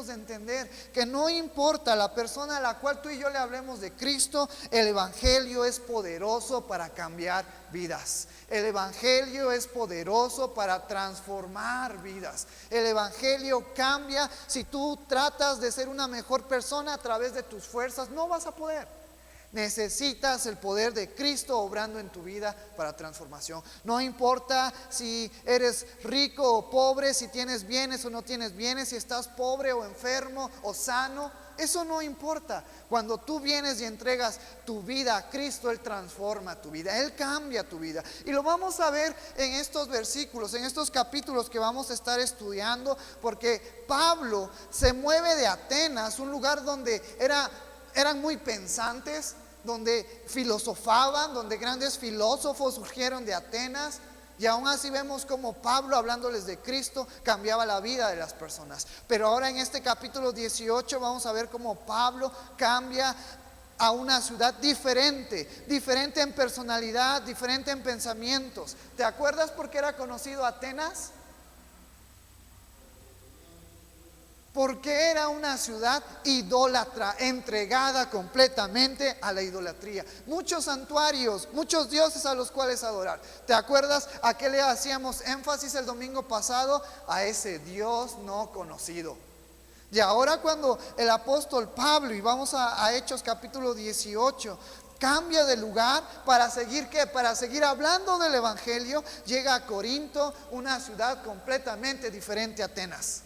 de entender que no importa la persona a la cual tú y yo le hablemos de Cristo, el evangelio es poderoso para cambiar vidas. El evangelio es poderoso para transformar vidas. El evangelio cambia. Si tú tratas de ser una mejor persona a través de tus fuerzas, no vas a poder. Necesitas el poder de Cristo obrando en tu vida para transformación. No importa si eres rico o pobre, si tienes bienes o no tienes bienes, si estás pobre o enfermo o sano, eso no importa. Cuando tú vienes y entregas tu vida a Cristo, Él transforma tu vida, Él cambia tu vida. Y lo vamos a ver en estos versículos, en estos capítulos que vamos a estar estudiando, porque Pablo se mueve de Atenas, un lugar donde eran muy pensantes, donde filosofaban, donde grandes filósofos surgieron de Atenas. Y aún así vemos como Pablo, hablándoles de Cristo, cambiaba la vida de las personas. Pero ahora en este capítulo 18 vamos a ver cómo Pablo cambia a una ciudad diferente, diferente en personalidad, diferente en pensamientos. ¿Te acuerdas por qué era conocido Atenas? Porque era una ciudad idólatra, entregada completamente a la idolatría. Muchos santuarios, muchos dioses a los cuales adorar. ¿Te acuerdas a qué le hacíamos énfasis el domingo pasado? A ese Dios no conocido. Y ahora cuando el apóstol Pablo, y vamos a Hechos capítulo 18, cambia de lugar para seguir ¿qué? Para seguir hablando del evangelio, llega a Corinto, una ciudad completamente diferente a Atenas.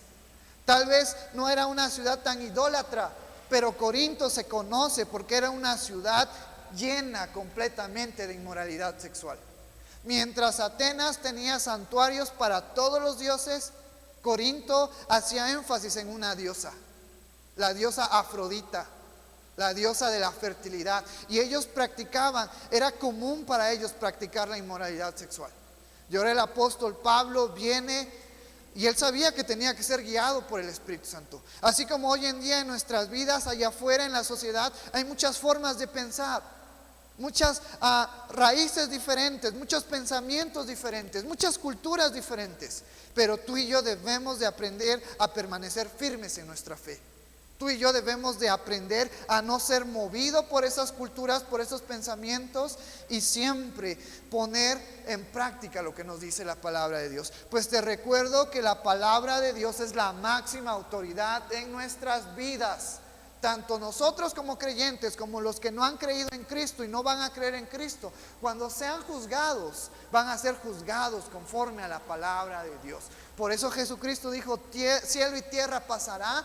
Tal vez no era una ciudad tan idólatra, pero Corinto se conoce porque era una ciudad llena completamente de inmoralidad sexual. Mientras Atenas tenía santuarios para todos los dioses, Corinto hacía énfasis en una diosa, la diosa Afrodita, la diosa de la fertilidad. Y ellos practicaban, era común para ellos practicar la inmoralidad sexual. Y ahora el apóstol Pablo viene y él sabía que tenía que ser guiado por el Espíritu Santo. Así como hoy en día en nuestras vidas, allá afuera en la sociedad, hay muchas formas de pensar, muchas raíces diferentes, muchos pensamientos diferentes, muchas culturas diferentes. Pero tú y yo debemos de aprender a permanecer firmes en nuestra fe. Tú y yo debemos de aprender a no ser movido por esas culturas, por esos pensamientos, y siempre poner en práctica lo que nos dice la palabra de Dios. Pues te recuerdo que la palabra de Dios es la máxima autoridad en nuestras vidas. Tanto nosotros como creyentes, como los que no han creído en Cristo y no van a creer en Cristo, cuando sean juzgados, van a ser juzgados conforme a la palabra de Dios. Por eso Jesucristo dijo, cielo y tierra pasará,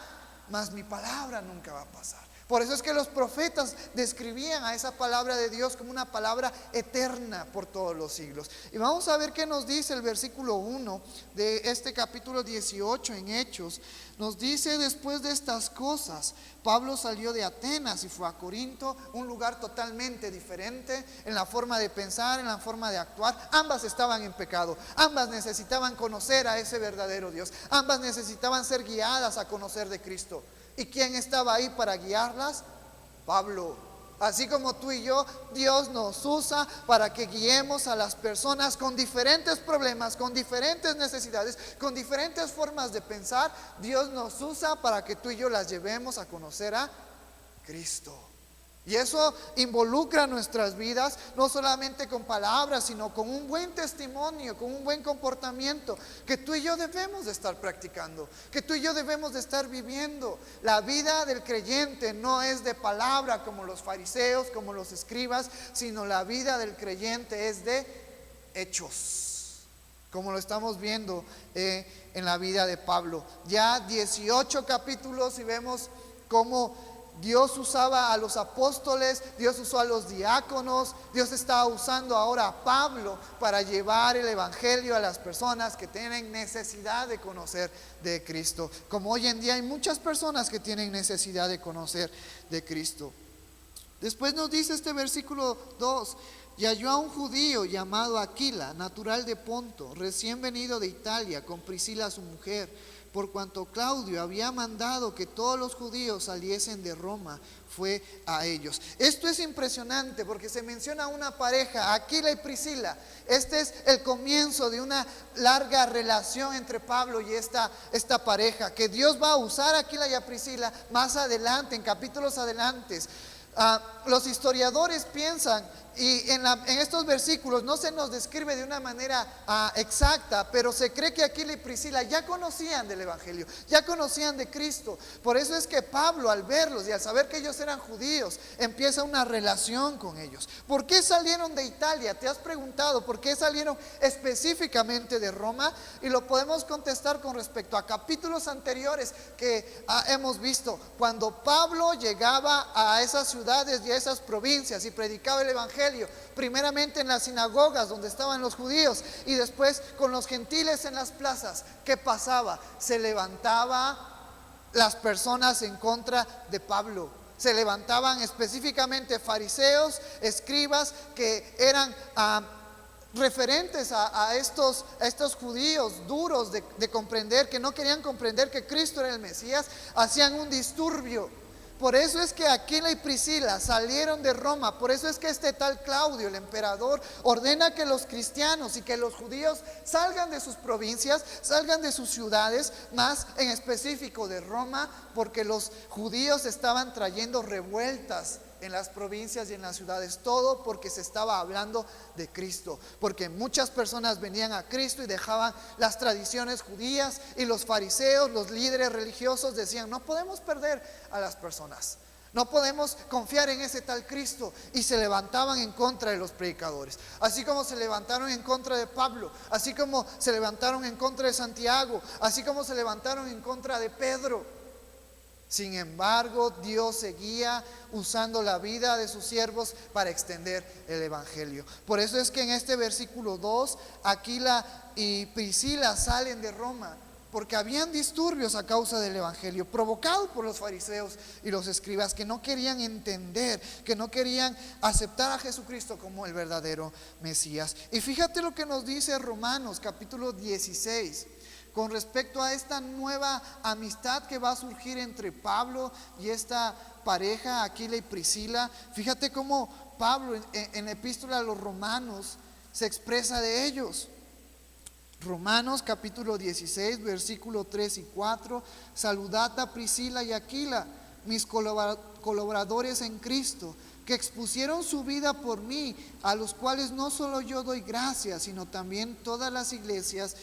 mas mi palabra nunca va a pasar. Por eso es que los profetas describían a esa palabra de Dios como una palabra eterna por todos los siglos. Y vamos a ver qué nos dice el versículo 1 de este capítulo 18 en Hechos. Nos dice: después de estas cosas, Pablo salió de Atenas y fue a Corinto, un lugar totalmente diferente en la forma de pensar, en la forma de actuar. Ambas estaban en pecado, ambas necesitaban conocer a ese verdadero Dios, ambas necesitaban ser guiadas a conocer de Cristo. ¿Y quién estaba ahí para guiarlas? Pablo. Así como tú y yo, Dios nos usa para que guiemos a las personas con diferentes problemas, con diferentes necesidades, con diferentes formas de pensar. Dios nos usa para que tú y yo las llevemos a conocer a Cristo. Y eso involucra nuestras vidas, no solamente con palabras, sino con un buen testimonio, con un buen comportamiento, que tú y yo debemos de estar practicando, que tú y yo debemos de estar viviendo. La vida del creyente no es de palabra como los fariseos, como los escribas, sino la vida del creyente es de hechos, como lo estamos viendo en la vida de Pablo. Ya 18 capítulos y vemos cómo Dios usaba a los apóstoles, Dios usó a los diáconos, Dios está usando ahora a Pablo para llevar el evangelio a las personas que tienen necesidad de conocer de Cristo. Como hoy en día hay muchas personas que tienen necesidad de conocer de Cristo. Después nos dice este versículo 2: y halló a un judío llamado Aquila, natural de Ponto, recién venido de Italia, con Priscila su mujer, por cuanto Claudio había mandado que todos los judíos saliesen de Roma, fue a ellos. Esto es impresionante porque se menciona una pareja, Aquila y Priscila. Este es el comienzo de una larga relación entre Pablo y esta pareja, que Dios va a usar a Aquila y a Priscila más adelante, en capítulos adelantes. Los historiadores piensan, y en estos versículos no se nos describe de una manera exacta, pero se cree que Aquila y Priscila ya conocían del Evangelio, ya conocían de Cristo. Por eso es que Pablo, al verlos y al saber que ellos eran judíos, empieza una relación con ellos. ¿Por qué salieron de Italia? ¿Te has preguntado por qué salieron específicamente de Roma? Y lo podemos contestar con respecto a capítulos anteriores que hemos visto. Cuando Pablo llegaba a esas ciudades y a esas provincias y predicaba el Evangelio, primeramente en las sinagogas donde estaban los judíos y después con los gentiles en las plazas, ¿qué pasaba? Se levantaban las personas en contra de Pablo. Se levantaban específicamente fariseos, escribas, que eran referentes a estos judíos duros de comprender, que no querían comprender que Cristo era el Mesías. Hacían un disturbio. Por eso es que Aquila y Priscila salieron de Roma. Por eso es que este tal Claudio, el emperador, ordena que los cristianos y que los judíos salgan de sus provincias, salgan de sus ciudades, más en específico de Roma, porque los judíos estaban trayendo revueltas en las provincias y en las ciudades. Todo porque se estaba hablando de Cristo, porque muchas personas venían a Cristo y dejaban las tradiciones judías, y los fariseos, los líderes religiosos, decían: no podemos perder a las personas, no podemos confiar en ese tal Cristo, y se levantaban en contra de los predicadores, así como se levantaron en contra de Pablo, así como se levantaron en contra de Santiago, así como se levantaron en contra de Pedro. Sin embargo, Dios seguía usando la vida de sus siervos para extender el Evangelio. Por eso es que en este versículo 2, Aquila y Priscila salen de Roma, porque habían disturbios a causa del Evangelio, provocados por los fariseos y los escribas, que no querían entender, que no querían aceptar a Jesucristo como el verdadero Mesías. Y fíjate lo que nos dice Romanos capítulo 16. Con respecto a esta nueva amistad que va a surgir entre Pablo y esta pareja, Aquila y Priscila. Fíjate cómo Pablo en la epístola a los Romanos se expresa de ellos. Romanos capítulo 16, versículo 3 y 4. Saludad a Priscila y Aquila, mis colaboradores en Cristo, que expusieron su vida por mí, a los cuales no solo yo doy gracias, sino también todas las iglesias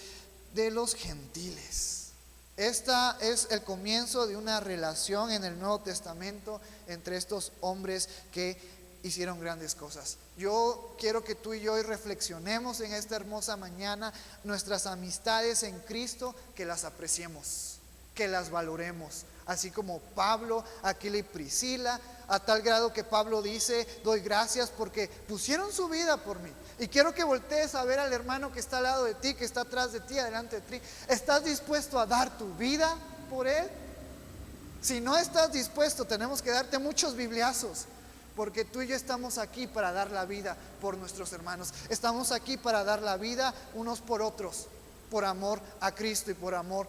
de los gentiles. Esta es el comienzo de una relación en el Nuevo Testamento entre estos hombres que hicieron grandes cosas. Yo quiero que tú y yo hoy reflexionemos en esta hermosa mañana nuestras amistades en Cristo, que las apreciemos, que las valoremos, así como Pablo, Aquila y Priscila, a tal grado que Pablo dice: doy gracias porque pusieron su vida por mí. Y quiero que voltees a ver al hermano que está al lado de ti, que está atrás de ti, adelante de ti. ¿Estás dispuesto a dar tu vida por él? Si no estás dispuesto, tenemos que darte muchos bibliazos, porque tú y yo estamos aquí para dar la vida por nuestros hermanos. Estamos aquí para dar la vida unos por otros, por amor a Cristo y por amor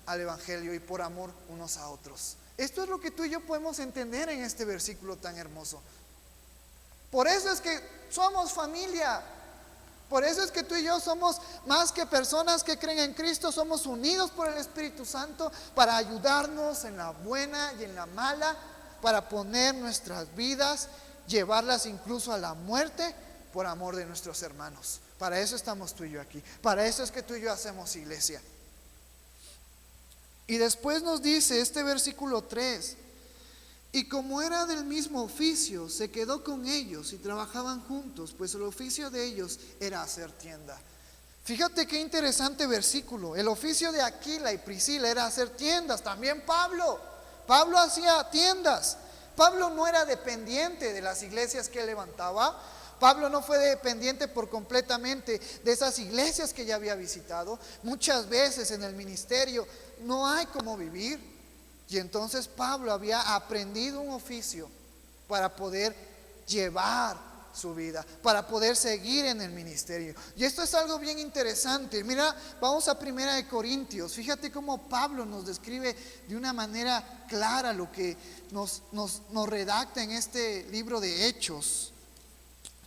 al Evangelio y por amor unos a otros. Esto es lo que tú y yo podemos entender en este versículo tan hermoso. Por eso es que somos familia. Por eso es que tú y yo somos más que personas que creen en Cristo. Somos unidos por el Espíritu Santo para ayudarnos en la buena y en la mala, para poner nuestras vidas, llevarlas incluso a la muerte por amor de nuestros hermanos. Para eso estamos tú y yo aquí. Para eso es que tú y yo hacemos iglesia. Y después nos dice este versículo 3: y como era del mismo oficio, se quedó con ellos y trabajaban juntos, pues el oficio de ellos era hacer tienda. Fíjate qué interesante versículo. El oficio de Aquila y Priscila era hacer tiendas. También Pablo hacía tiendas. Pablo no era dependiente de las iglesias que él levantaba. Pablo no fue dependiente por completamente de esas iglesias que ya había visitado. Muchas veces en el ministerio no hay cómo vivir. Y entonces Pablo había aprendido un oficio para poder llevar su vida, para poder seguir en el ministerio. Y esto es algo bien interesante. Mira, vamos a 1 Corintios. Fíjate cómo Pablo nos describe de una manera clara lo que nos redacta en este libro de Hechos.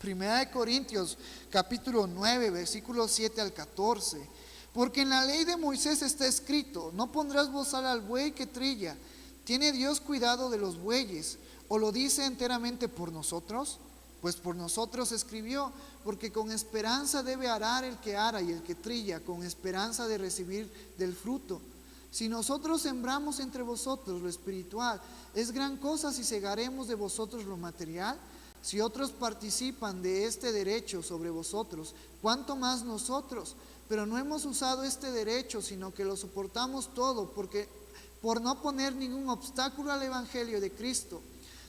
1 Corintios capítulo 9, versículos 7 al 14. Porque en la ley de Moisés está escrito: no pondrás bozal al buey que trilla. ¿Tiene Dios cuidado de los bueyes? ¿O lo dice enteramente por nosotros? Pues por nosotros escribió, porque con esperanza debe arar el que ara y el que trilla, con esperanza de recibir del fruto. Si nosotros sembramos entre vosotros lo espiritual, es gran cosa si segaremos de vosotros lo material. Si otros participan de este derecho sobre vosotros, ¿cuánto más nosotros? Pero no hemos usado este derecho, sino que lo soportamos todo, porque por no poner ningún obstáculo al evangelio de Cristo.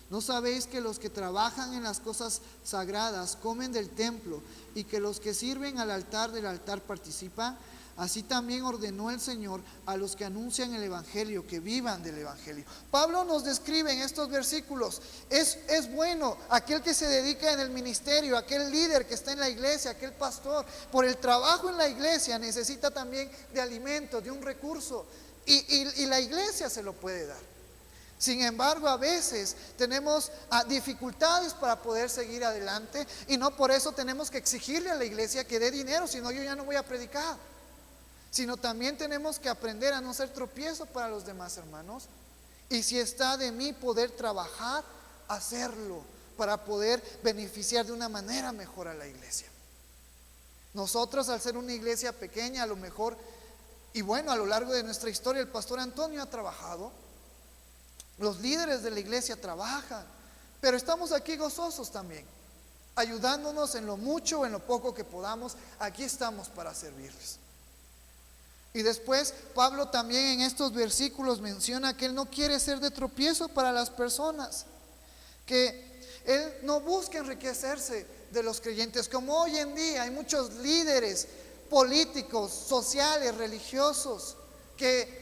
¿No sabéis que los que trabajan en las cosas sagradas comen del templo, y que los que sirven al altar del altar participan? Así también ordenó el Señor a los que anuncian el evangelio que vivan del evangelio. Pablo nos describe en estos versículos: es bueno aquel que se dedica en el ministerio, aquel líder que está en la iglesia, aquel pastor, por el trabajo en la iglesia necesita también de alimento, de un recurso, y la iglesia se lo puede dar. Sin embargo, a veces tenemos dificultades para poder seguir adelante, y no por eso tenemos que exigirle a la iglesia que dé dinero, sino yo ya no voy a predicar. Sino también tenemos que aprender a no ser tropiezo para los demás hermanos, y si está de mí poder trabajar, hacerlo, para poder beneficiar de una manera mejor a la iglesia. Nosotros, al ser una iglesia pequeña, a lo mejor, y bueno, a lo largo de nuestra historia el pastor Antonio ha trabajado, los líderes de la iglesia trabajan, pero estamos aquí gozosos también, ayudándonos en lo mucho o en lo poco que podamos. Aquí estamos para servirles. Y después Pablo también en estos versículos menciona que él no quiere ser de tropiezo para las personas, que él no busca enriquecerse de los creyentes, como hoy en día hay muchos líderes políticos, sociales, religiosos, que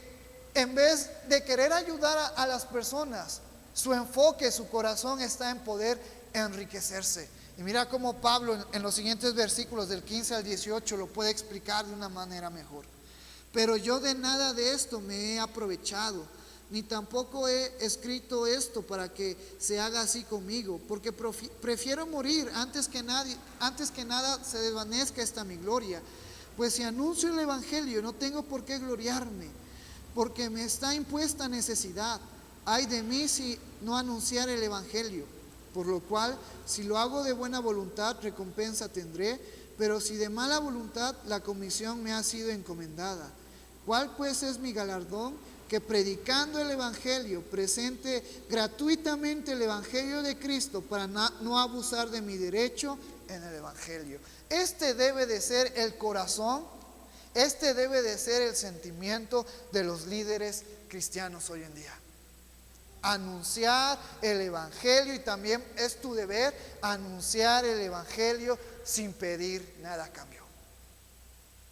en vez de querer ayudar a las personas, su enfoque, su corazón está en poder enriquecerse. Y mira cómo Pablo en los siguientes versículos del 15 al 18 lo puede explicar de una manera mejor. Pero yo de nada de esto me he aprovechado, ni tampoco he escrito esto para que se haga así conmigo, porque prefiero morir antes que nada se desvanezca esta mi gloria. Pues si anuncio el evangelio, no tengo por qué gloriarme, porque me está impuesta necesidad. Ay de mí si no anunciar el evangelio. Por lo cual, si lo hago de buena voluntad, recompensa tendré, pero si de mala voluntad, la comisión me ha sido encomendada. ¿Cuál pues es mi galardón? Que predicando el evangelio, presente gratuitamente el evangelio de Cristo, para no abusar de mi derecho en el evangelio. Este debe de ser el corazón, este debe de ser el sentimiento de los líderes cristianos hoy en día. Anunciar el evangelio, y también es tu deber anunciar el evangelio sin pedir nada a cambio,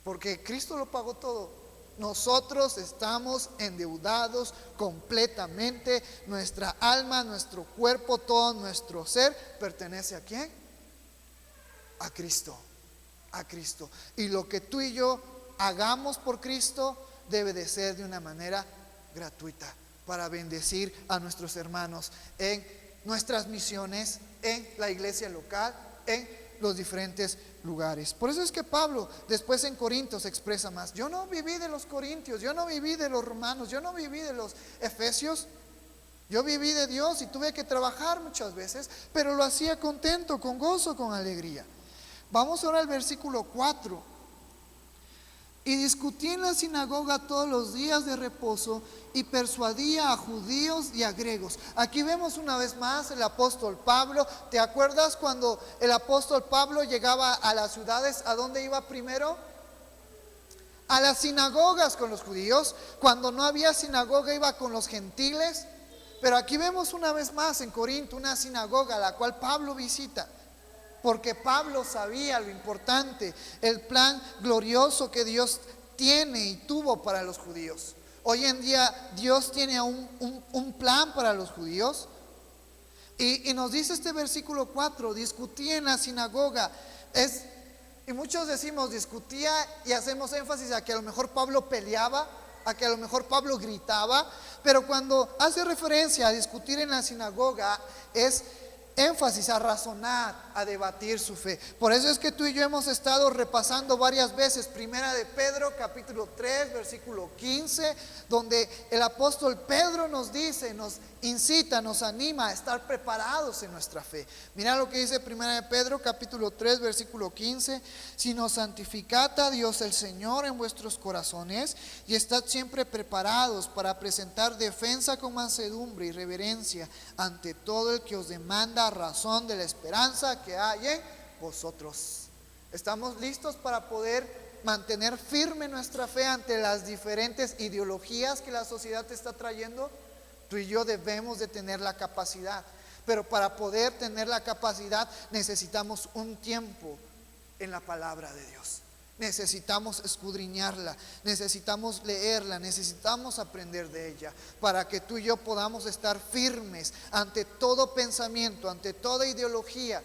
porque Cristo lo pagó todo. Nosotros estamos endeudados completamente. Nuestra alma, nuestro cuerpo, todo nuestro ser pertenece ¿a quién? A Cristo. A Cristo. Y lo que tú y yo hagamos por Cristo debe de ser de una manera gratuita, para bendecir a nuestros hermanos en nuestras misiones, en la iglesia local, en los diferentes lugares. Por eso es que Pablo después en Corintios expresa más: yo no viví de los corintios, yo no viví de los romanos, yo no viví de los efesios, yo viví de Dios, y tuve que trabajar muchas veces, pero lo hacía contento, con gozo, con alegría. Vamos ahora al versículo 4. Y discutí en la sinagoga todos los días de reposo, y persuadía a judíos y a griegos. Aquí vemos una vez más el apóstol Pablo. ¿Te acuerdas cuando el apóstol Pablo llegaba a las ciudades? ¿A dónde iba primero? A las sinagogas con los judíos. Cuando no había sinagoga, iba con los gentiles. Pero aquí vemos una vez más en Corinto una sinagoga a la cual Pablo visita, porque Pablo sabía lo importante, el plan glorioso que Dios tiene y tuvo para los judíos. Hoy en día Dios tiene un plan para los judíos. Y nos dice este versículo 4, discutía en la sinagoga. Y muchos decimos discutía y hacemos énfasis a que a lo mejor Pablo peleaba, a que a lo mejor Pablo gritaba, pero cuando hace referencia a discutir en la sinagoga es énfasis a razonar, a debatir su fe. Por eso es que tú y yo hemos estado repasando varias veces Primera de Pedro capítulo 3 versículo 15, donde el apóstol Pedro nos dice, nos incita, nos anima a estar preparados en nuestra fe. Mira lo que dice Primera de Pedro capítulo 3 versículo 15: sino santificad a Dios el Señor en vuestros corazones y estad siempre preparados para presentar defensa con mansedumbre y reverencia ante todo el que os demanda razón de la esperanza que hay en vosotros. ¿Estamos listos para poder mantener firme nuestra fe ante las diferentes ideologías que la sociedad te está trayendo? Tú y yo debemos de tener la capacidad, pero para poder tener la capacidad necesitamos un tiempo en la palabra de Dios. Necesitamos escudriñarla, necesitamos leerla, necesitamos aprender de ella, para que tú y yo podamos estar firmes ante todo pensamiento, ante toda ideología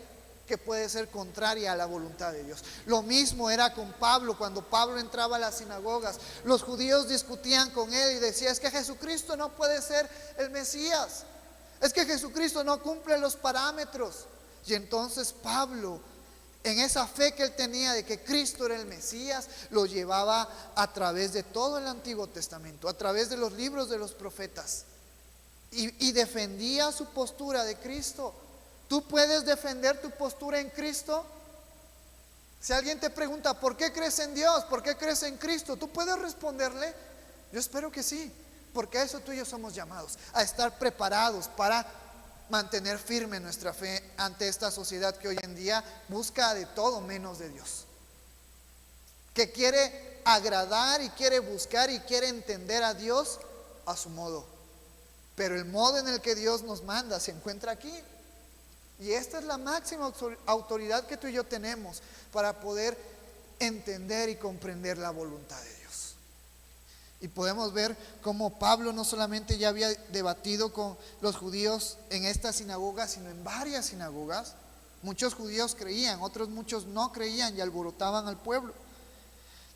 que puede ser contraria a la voluntad de Dios. Lo mismo era con Pablo. Cuando Pablo entraba a las sinagogas, los judíos discutían con él y decían: es que Jesucristo no puede ser el Mesías, es que Jesucristo no cumple los parámetros. Y entonces Pablo, en esa fe que él tenía de que Cristo era el Mesías, lo llevaba a través de todo el Antiguo Testamento, a través de los libros de los profetas, y defendía su postura de Cristo. ¿Tú puedes defender tu postura en Cristo? Si alguien te pregunta: ¿por qué crees en Dios? ¿Por qué crees en Cristo? ¿Tú puedes responderle? Yo espero que sí, porque a eso tú y yo somos llamados, a estar preparados para mantener firme nuestra fe ante esta sociedad que hoy en día busca de todo menos de Dios, que quiere agradar y quiere buscar y quiere entender a Dios a su modo. Pero el modo en el que Dios nos manda se encuentra aquí. Y esta es la máxima autoridad que tú y yo tenemos para poder entender y comprender la voluntad de Dios. Y podemos ver cómo Pablo no solamente ya había debatido con los judíos en esta sinagoga, sino en varias sinagogas. Muchos judíos creían, muchos no creían y alborotaban al pueblo.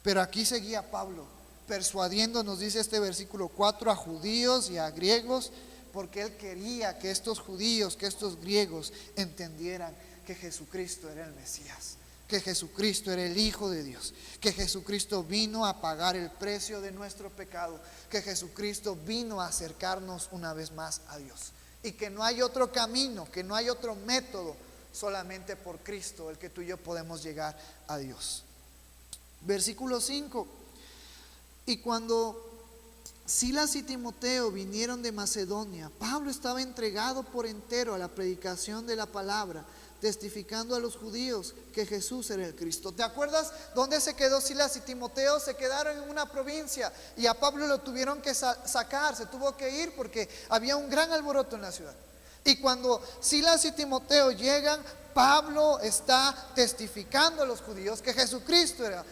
Pero aquí seguía Pablo, persuadiendo, nos dice este versículo 4, a judíos y a griegos, porque él quería que estos judíos, que estos griegos entendieran que Jesucristo era el Mesías, que Jesucristo era el Hijo de Dios, que Jesucristo vino a pagar el precio de nuestro pecado, que Jesucristo vino a acercarnos una vez más a Dios, y que no hay otro camino, que no hay otro método, solamente por Cristo el que tú y yo podemos llegar a Dios. Versículo 5: y cuando Silas y Timoteo vinieron de Macedonia, Pablo estaba entregado por entero a la predicación de la palabra, testificando a los judíos que Jesús era el Cristo. ¿Te acuerdas dónde se quedó Silas y Timoteo? Se quedaron en una provincia y a Pablo lo tuvieron que sacar, se tuvo que ir porque había un gran alboroto en la ciudad. Y cuando Silas y Timoteo llegan, Pablo está testificando a los judíos que Jesucristo era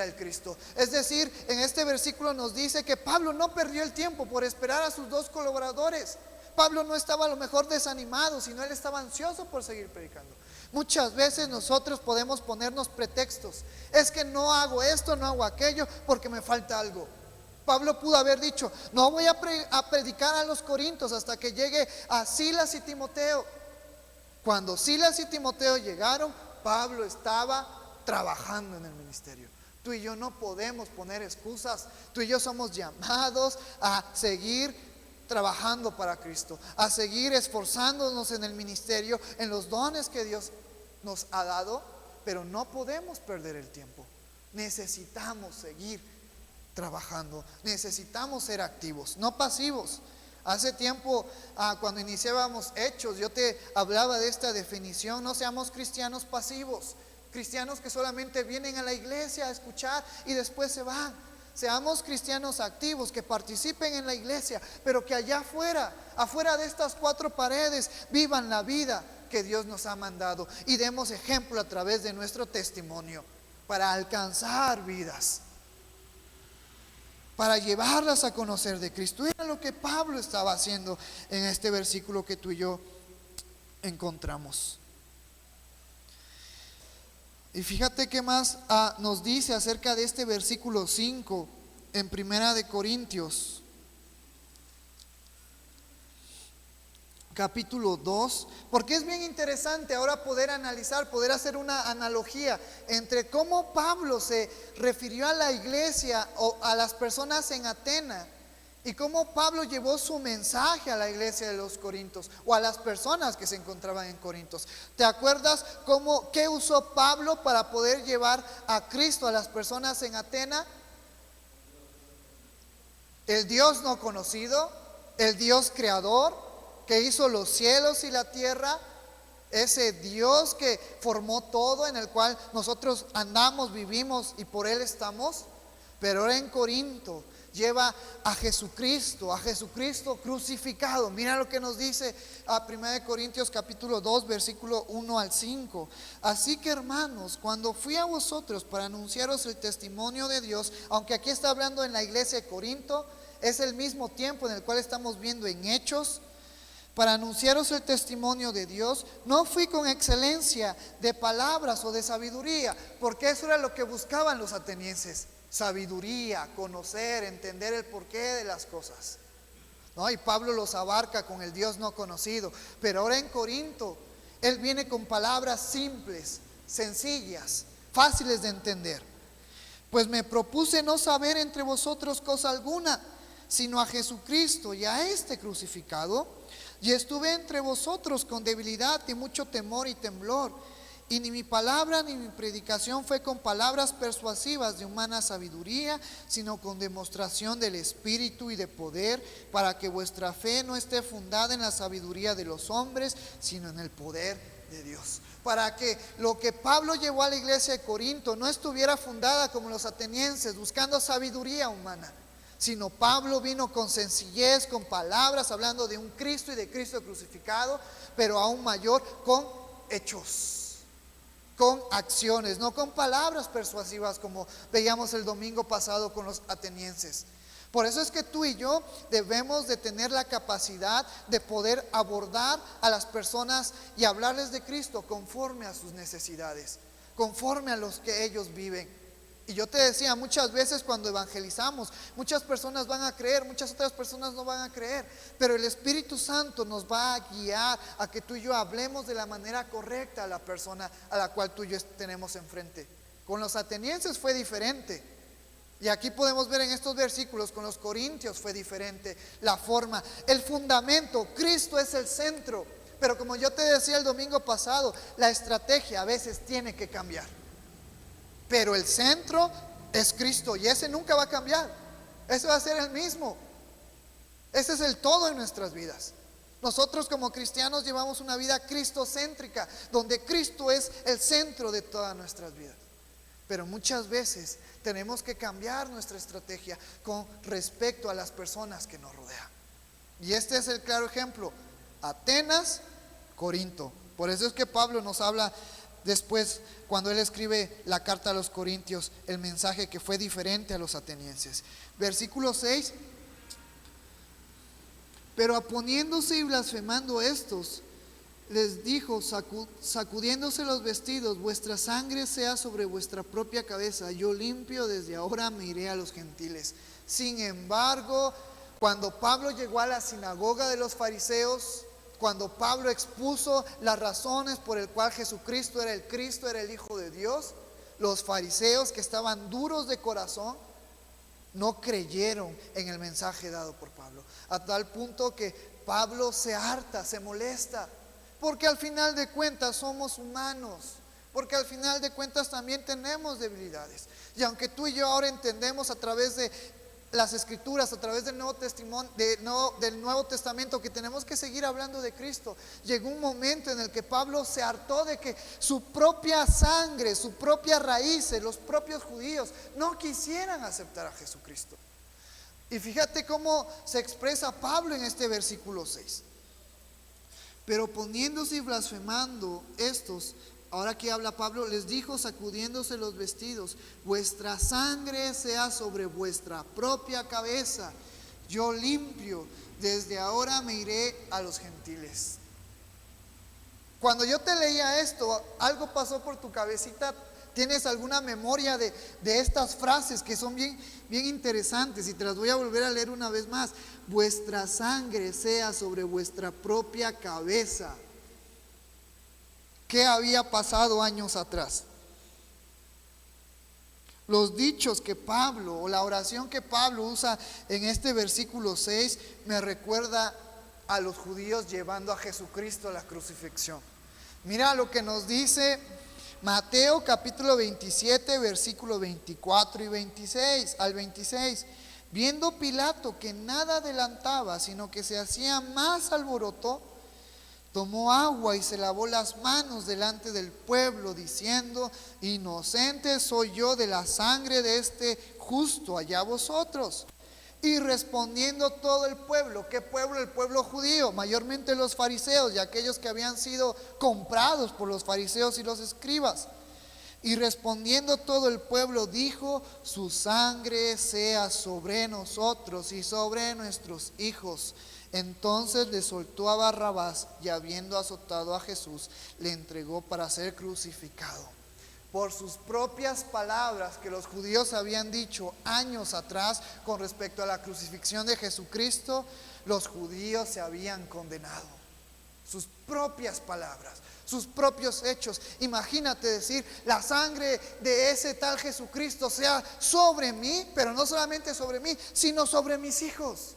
el Cristo. Es decir, en este versículo nos dice que Pablo no perdió el tiempo por esperar a sus dos colaboradores. Pablo no estaba a lo mejor desanimado, sino él estaba ansioso por seguir predicando. Muchas veces nosotros podemos ponernos pretextos: es que no hago esto, no hago aquello porque me falta algo. Pablo pudo haber dicho: no voy a predicar a los corintios hasta que llegue a Silas y Timoteo. Cuando Silas y Timoteo llegaron, Pablo estaba trabajando en el ministerio. Tú y yo no podemos poner excusas. Tú y yo somos llamados a seguir trabajando para Cristo, a seguir esforzándonos en el ministerio, en los dones que Dios nos ha dado, pero no podemos perder el tiempo. Necesitamos seguir trabajando, necesitamos ser activos, no pasivos. Hace tiempo, cuando iniciábamos Hechos, yo te hablaba de esta definición: no seamos cristianos pasivos, cristianos que solamente vienen a la iglesia a escuchar y después se van. Seamos cristianos activos, que participen en la iglesia, pero que allá afuera de estas cuatro paredes, vivan la vida que Dios nos ha mandado y demos ejemplo a través de nuestro testimonio para alcanzar vidas, para llevarlas a conocer de Cristo. Era lo que Pablo estaba haciendo en este versículo que tú y yo encontramos. Y fíjate qué más nos dice acerca de este versículo 5 en Primera de Corintios, capítulo 2, porque es bien interesante ahora poder analizar, poder hacer una analogía entre cómo Pablo se refirió a la iglesia o a las personas en Atenas y cómo Pablo llevó su mensaje a la iglesia de los Corintios o a las personas que se encontraban en Corintios. ¿Te acuerdas qué usó Pablo para poder llevar a Cristo a las personas en Atenas? El Dios no conocido, el Dios creador que hizo los cielos y la tierra, ese Dios que formó todo, en el cual nosotros andamos, vivimos y por Él estamos. Pero ahora en Corinto lleva a Jesucristo crucificado. Mira lo que nos dice a 1 Corintios capítulo 2 versículo 1 al 5. Así que, hermanos, cuando fui a vosotros para anunciaros el testimonio de Dios, aunque aquí está hablando en la iglesia de Corinto, es el mismo tiempo en el cual estamos viendo en Hechos. Para anunciaros el testimonio de Dios, no fui con excelencia de palabras o de sabiduría, porque eso era lo que buscaban los atenienses: sabiduría, conocer, entender el porqué de las cosas, ¿no? Y Pablo los abarca con el Dios no conocido. Pero ahora en Corinto, él viene con palabras simples, sencillas, fáciles de entender. Pues me propuse no saber entre vosotros cosa alguna, sino a Jesucristo y a este crucificado. Y estuve entre vosotros con debilidad y mucho temor y temblor. Y ni mi palabra ni mi predicación fue con palabras persuasivas de humana sabiduría, sino con demostración del Espíritu y de poder, para que vuestra fe no esté fundada en la sabiduría de los hombres, sino en el poder de Dios. Para que lo que Pablo llevó a la iglesia de Corinto no estuviera fundada como los atenienses, buscando sabiduría humana, sino Pablo vino con sencillez, con palabras, hablando de un Cristo y de Cristo crucificado, pero aún mayor, con hechos, con acciones, no con palabras persuasivas como veíamos el domingo pasado con los atenienses. Por eso es que tú y yo debemos de tener la capacidad de poder abordar a las personas y hablarles de Cristo conforme a sus necesidades, conforme a los que ellos viven. Y yo te decía, muchas veces cuando evangelizamos, muchas personas van a creer, muchas otras personas no van a creer, pero el Espíritu Santo nos va a guiar a que tú y yo hablemos de la manera correcta a la persona a la cual tú y yo tenemos enfrente. Con los atenienses fue diferente, y aquí podemos ver en estos versículos, con los corintios fue diferente la forma, el fundamento. Cristo es el centro, pero como yo te decía el domingo pasado, la estrategia a veces tiene que cambiar. Pero el centro es Cristo, y ese nunca va a cambiar. Ese va a ser el mismo. Ese es el todo en nuestras vidas. Nosotros como cristianos llevamos una vida cristocéntrica, donde Cristo es el centro de todas nuestras vidas. Pero muchas veces tenemos que cambiar nuestra estrategia con respecto a las personas que nos rodean. Y este es el claro ejemplo: Atenas, Corinto. Por eso es que Pablo nos habla después, cuando él escribe la carta a los Corintios, el mensaje que fue diferente a los atenienses. Versículo 6: pero oponiéndose y blasfemando estos, les dijo, sacudiéndose los vestidos: vuestra sangre sea sobre vuestra propia cabeza, yo limpio, desde ahora me iré a los gentiles. Sin embargo, cuando Pablo llegó a la sinagoga de los fariseos, cuando Pablo expuso las razones por el cual Jesucristo era el Cristo, era el Hijo de Dios, los fariseos, que estaban duros de corazón, no creyeron en el mensaje dado por Pablo, a tal punto que Pablo se harta, se molesta, porque al final de cuentas somos humanos, porque al final de cuentas también tenemos debilidades. Y aunque tú y yo ahora entendemos a través de las escrituras, a través del del Nuevo Testamento, que tenemos que seguir hablando de Cristo, llegó un momento en el que Pablo se hartó de que su propia sangre, su propia raíz, los propios judíos no quisieran aceptar a Jesucristo. Y fíjate cómo se expresa Pablo en este versículo 6: pero poniéndose y blasfemando estos, ahora que habla Pablo, les dijo, sacudiéndose los vestidos: vuestra sangre sea sobre vuestra propia cabeza, yo limpio, desde ahora me iré a los gentiles. Cuando yo te leía esto, algo pasó por tu cabecita. ¿Tienes alguna memoria de estas frases que son bien interesantes? Y te las voy a volver a leer una vez más. Vuestra sangre sea sobre vuestra propia cabeza. ¿Qué había pasado años atrás? Los dichos que Pablo, o la oración que Pablo usa en este versículo 6, me recuerda a los judíos llevando a Jesucristo a la crucifixión. Mira lo que nos dice Mateo capítulo 27, versículo 24 y 26 al 26. Viendo Pilato que nada adelantaba, sino que se hacía más alboroto, tomó agua y se lavó las manos delante del pueblo, diciendo: inocente soy yo de la sangre de este justo, allá vosotros. Y respondiendo todo el pueblo, ¿qué pueblo? El pueblo judío, mayormente los fariseos y aquellos que habían sido comprados por los fariseos y los escribas. Y respondiendo todo el pueblo dijo: su sangre sea sobre nosotros y sobre nuestros hijos. Entonces le soltó a Barrabás, y habiendo azotado a Jesús, le entregó para ser crucificado. Por sus propias palabras que los judíos habían dicho años atrás con respecto a la crucifixión de Jesucristo, los judíos se habían condenado. Sus propias palabras, sus propios hechos. Imagínate decir: la sangre de ese tal Jesucristo sea sobre mí, pero no solamente sobre mí, sino sobre mis hijos.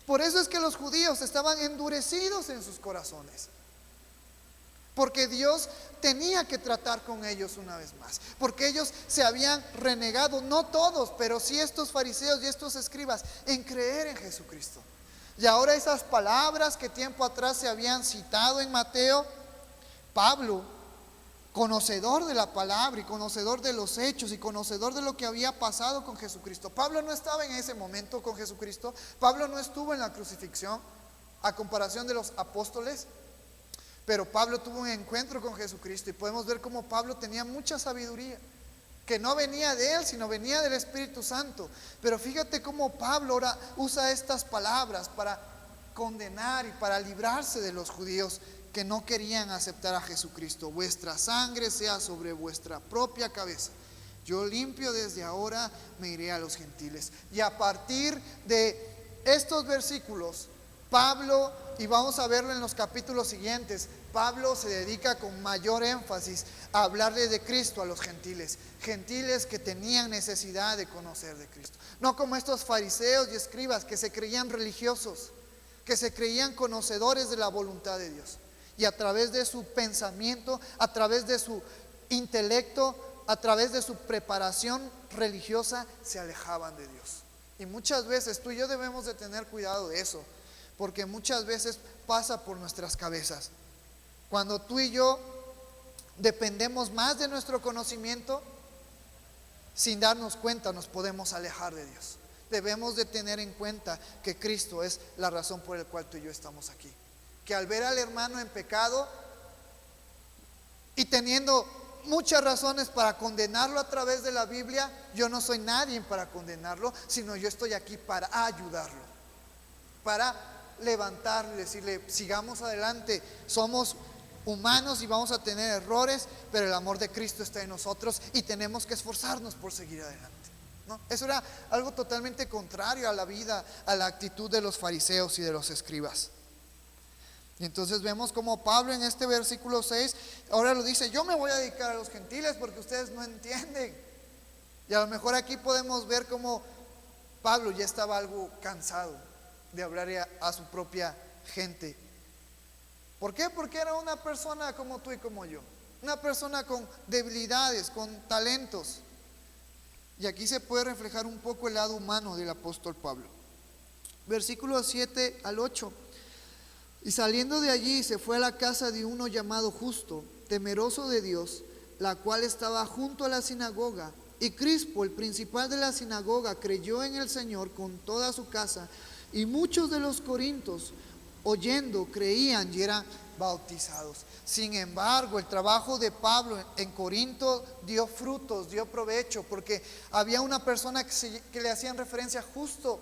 Por eso es que los judíos estaban endurecidos en sus corazones, porque Dios tenía que tratar con ellos una vez más, porque ellos se habían renegado, no todos, pero sí estos fariseos y estos escribas, en creer en Jesucristo. Y ahora esas palabras que tiempo atrás se habían citado en Mateo, Pablo, conocedor de la palabra y conocedor de los hechos y conocedor de lo que había pasado con Jesucristo. Pablo no estaba en ese momento con Jesucristo. Pablo no estuvo en la crucifixión a comparación de los apóstoles, pero Pablo tuvo un encuentro con Jesucristo, y podemos ver cómo Pablo tenía mucha sabiduría, que no venía de él, sino venía del Espíritu Santo. Pero fíjate cómo Pablo ahora usa estas palabras para condenar y para librarse de los judíos que no querían aceptar a Jesucristo. Vuestra sangre sea sobre vuestra propia cabeza. Yo limpio desde ahora, me iré a los gentiles. Y a partir de estos versículos, Pablo, y vamos a verlo en los capítulos siguientes, Pablo se dedica con mayor énfasis a hablarle de Cristo a los gentiles. Gentiles que tenían necesidad de conocer de Cristo. No como estos fariseos y escribas que se creían religiosos, que se creían conocedores de la voluntad de Dios. Y a través de su pensamiento, a través de su intelecto, a través de su preparación religiosa, se alejaban de Dios. Y muchas veces tú y yo debemos de tener cuidado de eso, porque muchas veces pasa por nuestras cabezas. Cuando tú y yo dependemos más de nuestro conocimiento, sin darnos cuenta nos podemos alejar de Dios. Debemos de tener en cuenta que Cristo es la razón por la cual tú y yo estamos aquí. Que al ver al hermano en pecado y teniendo muchas razones para condenarlo a través de la Biblia, yo no soy nadie para condenarlo, sino yo estoy aquí para ayudarlo, para levantarlo y decirle: sigamos adelante, somos humanos y vamos a tener errores, pero el amor de Cristo está en nosotros y tenemos que esforzarnos por seguir adelante, ¿no? Eso era algo totalmente contrario a la vida, a la actitud de los fariseos y de los escribas. Y entonces vemos como Pablo en este versículo 6 ahora lo dice: yo me voy a dedicar a los gentiles porque ustedes no entienden. Y a lo mejor aquí podemos ver como Pablo ya estaba algo cansado de hablar a su propia gente. ¿Por qué? Porque era una persona como tú y como yo, una persona con debilidades, con talentos. Y aquí se puede reflejar un poco el lado humano del apóstol Pablo. Versículos 7 al 8. Y saliendo de allí se fue a la casa de uno llamado Justo, temeroso de Dios, la cual estaba junto a la sinagoga. Y Crispo, el principal de la sinagoga, creyó en el Señor con toda su casa. Y muchos de los corintios, oyendo, creían y eran bautizados. Sin embargo, el trabajo de Pablo en Corinto dio frutos, dio provecho, porque había una persona que le hacían referencia a Justo,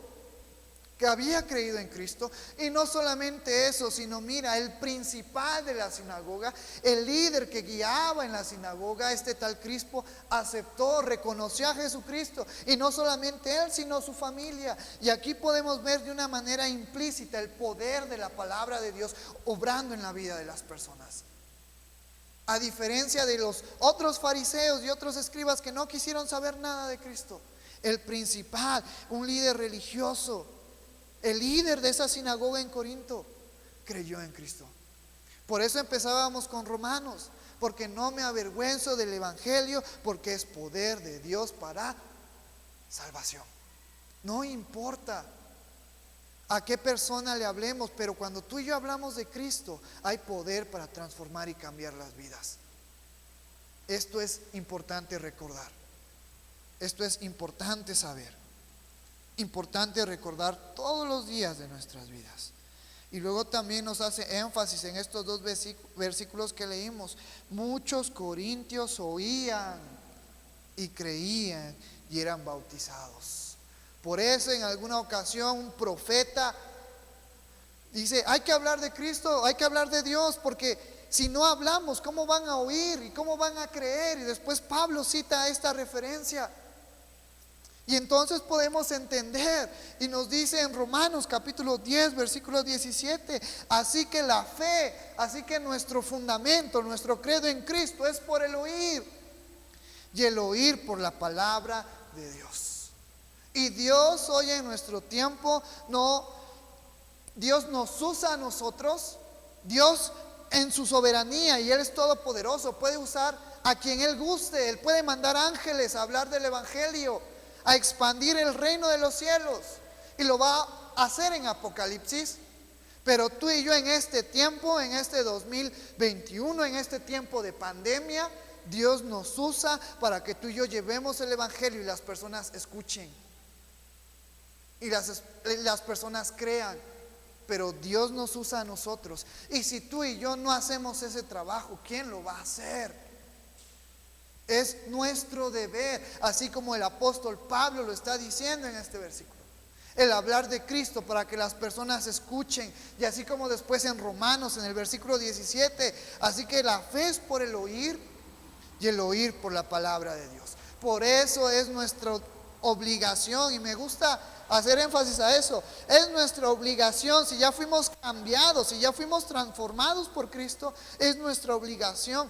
que había creído en Cristo. Y no solamente eso, sino mira, el principal de la sinagoga, el líder que guiaba en la sinagoga, este tal Crispo, aceptó, reconoció a Jesucristo. Y no solamente él, sino su familia. Y aquí podemos ver de una manera implícita el poder de la palabra de Dios obrando en la vida de las personas. A diferencia de los otros fariseos y otros escribas que no quisieron saber nada de Cristo, el principal, un líder religioso, el líder de esa sinagoga en Corinto, creyó en Cristo. Por eso empezábamos con Romanos, porque no me avergüenzo del evangelio, porque es poder de Dios para salvación. No importa a qué persona le hablemos, pero cuando tú y yo hablamos de Cristo, hay poder para transformar y cambiar las vidas. Esto es importante recordar. Esto es importante saber. Importante recordar todos los días de nuestras vidas. Y luego también nos hace énfasis en estos dos versículos que leímos. Muchos corintios oían y creían y eran bautizados. Por eso en alguna ocasión un profeta dice: hay que hablar de Cristo, hay que hablar de Dios, porque si no hablamos, ¿cómo van a oír y cómo van a creer? Y después Pablo cita esta referencia. Y entonces podemos entender, y nos dice en Romanos capítulo 10, versículo 17, así que la fe, así que nuestro fundamento, nuestro credo en Cristo es por el oír, y el oír por la palabra de Dios. Y Dios hoy en nuestro tiempo, Dios nos usa a nosotros. Dios en su soberanía, y Él es todopoderoso, puede usar a quien Él guste. Él puede mandar ángeles a hablar del evangelio, a expandir el reino de los cielos, y lo va a hacer en Apocalipsis. Pero tú y yo en este tiempo, en este 2021, en este tiempo de pandemia, Dios nos usa para que tú y yo llevemos el evangelio y las personas escuchen y las personas crean. Pero Dios nos usa a nosotros, y si tú y yo no hacemos ese trabajo, ¿quién lo va a hacer? Es nuestro deber, así como el apóstol Pablo lo está diciendo en este versículo, el hablar de Cristo para que las personas escuchen. Y así como después en Romanos, en el versículo 17, así que la fe es por el oír, y el oír por la palabra de Dios. Por eso es nuestra obligación, y me gusta hacer énfasis a eso, es nuestra obligación. Si ya fuimos cambiados, si ya fuimos transformados por Cristo, es nuestra obligación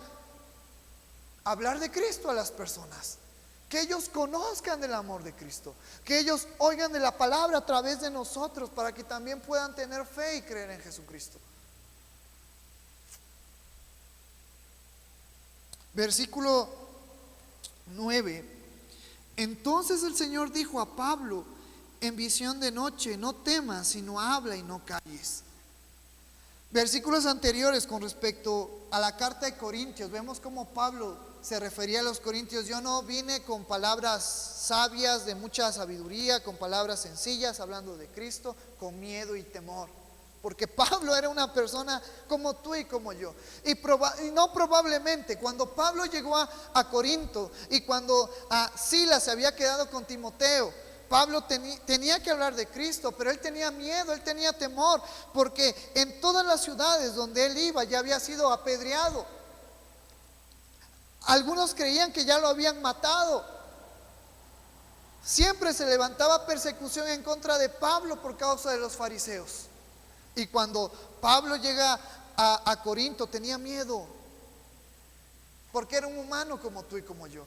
hablar de Cristo a las personas, que ellos conozcan del amor de Cristo, que ellos oigan de la palabra a través de nosotros, para que también puedan tener fe y creer en Jesucristo. Versículo 9. Entonces el Señor dijo a Pablo en visión de noche: no temas, sino habla y no calles. Versículos anteriores con respecto a la carta de Corintios, vemos cómo Pablo se refería a los corintios: yo no vine con palabras sabias de mucha sabiduría, con palabras sencillas, hablando de Cristo, con miedo y temor. Porque Pablo era una persona como tú y como yo. Y no probablemente, cuando Pablo llegó a Corinto, y cuando Silas se había quedado con Timoteo, Pablo tenía que hablar de Cristo, pero él tenía miedo, él tenía temor, porque en todas las ciudades donde él iba ya había sido apedreado. Algunos creían que ya lo habían matado. Siempre se levantaba persecución en contra de Pablo por causa de los fariseos. Y cuando Pablo llega a Corinto, tenía miedo, porque era un humano como tú y como yo.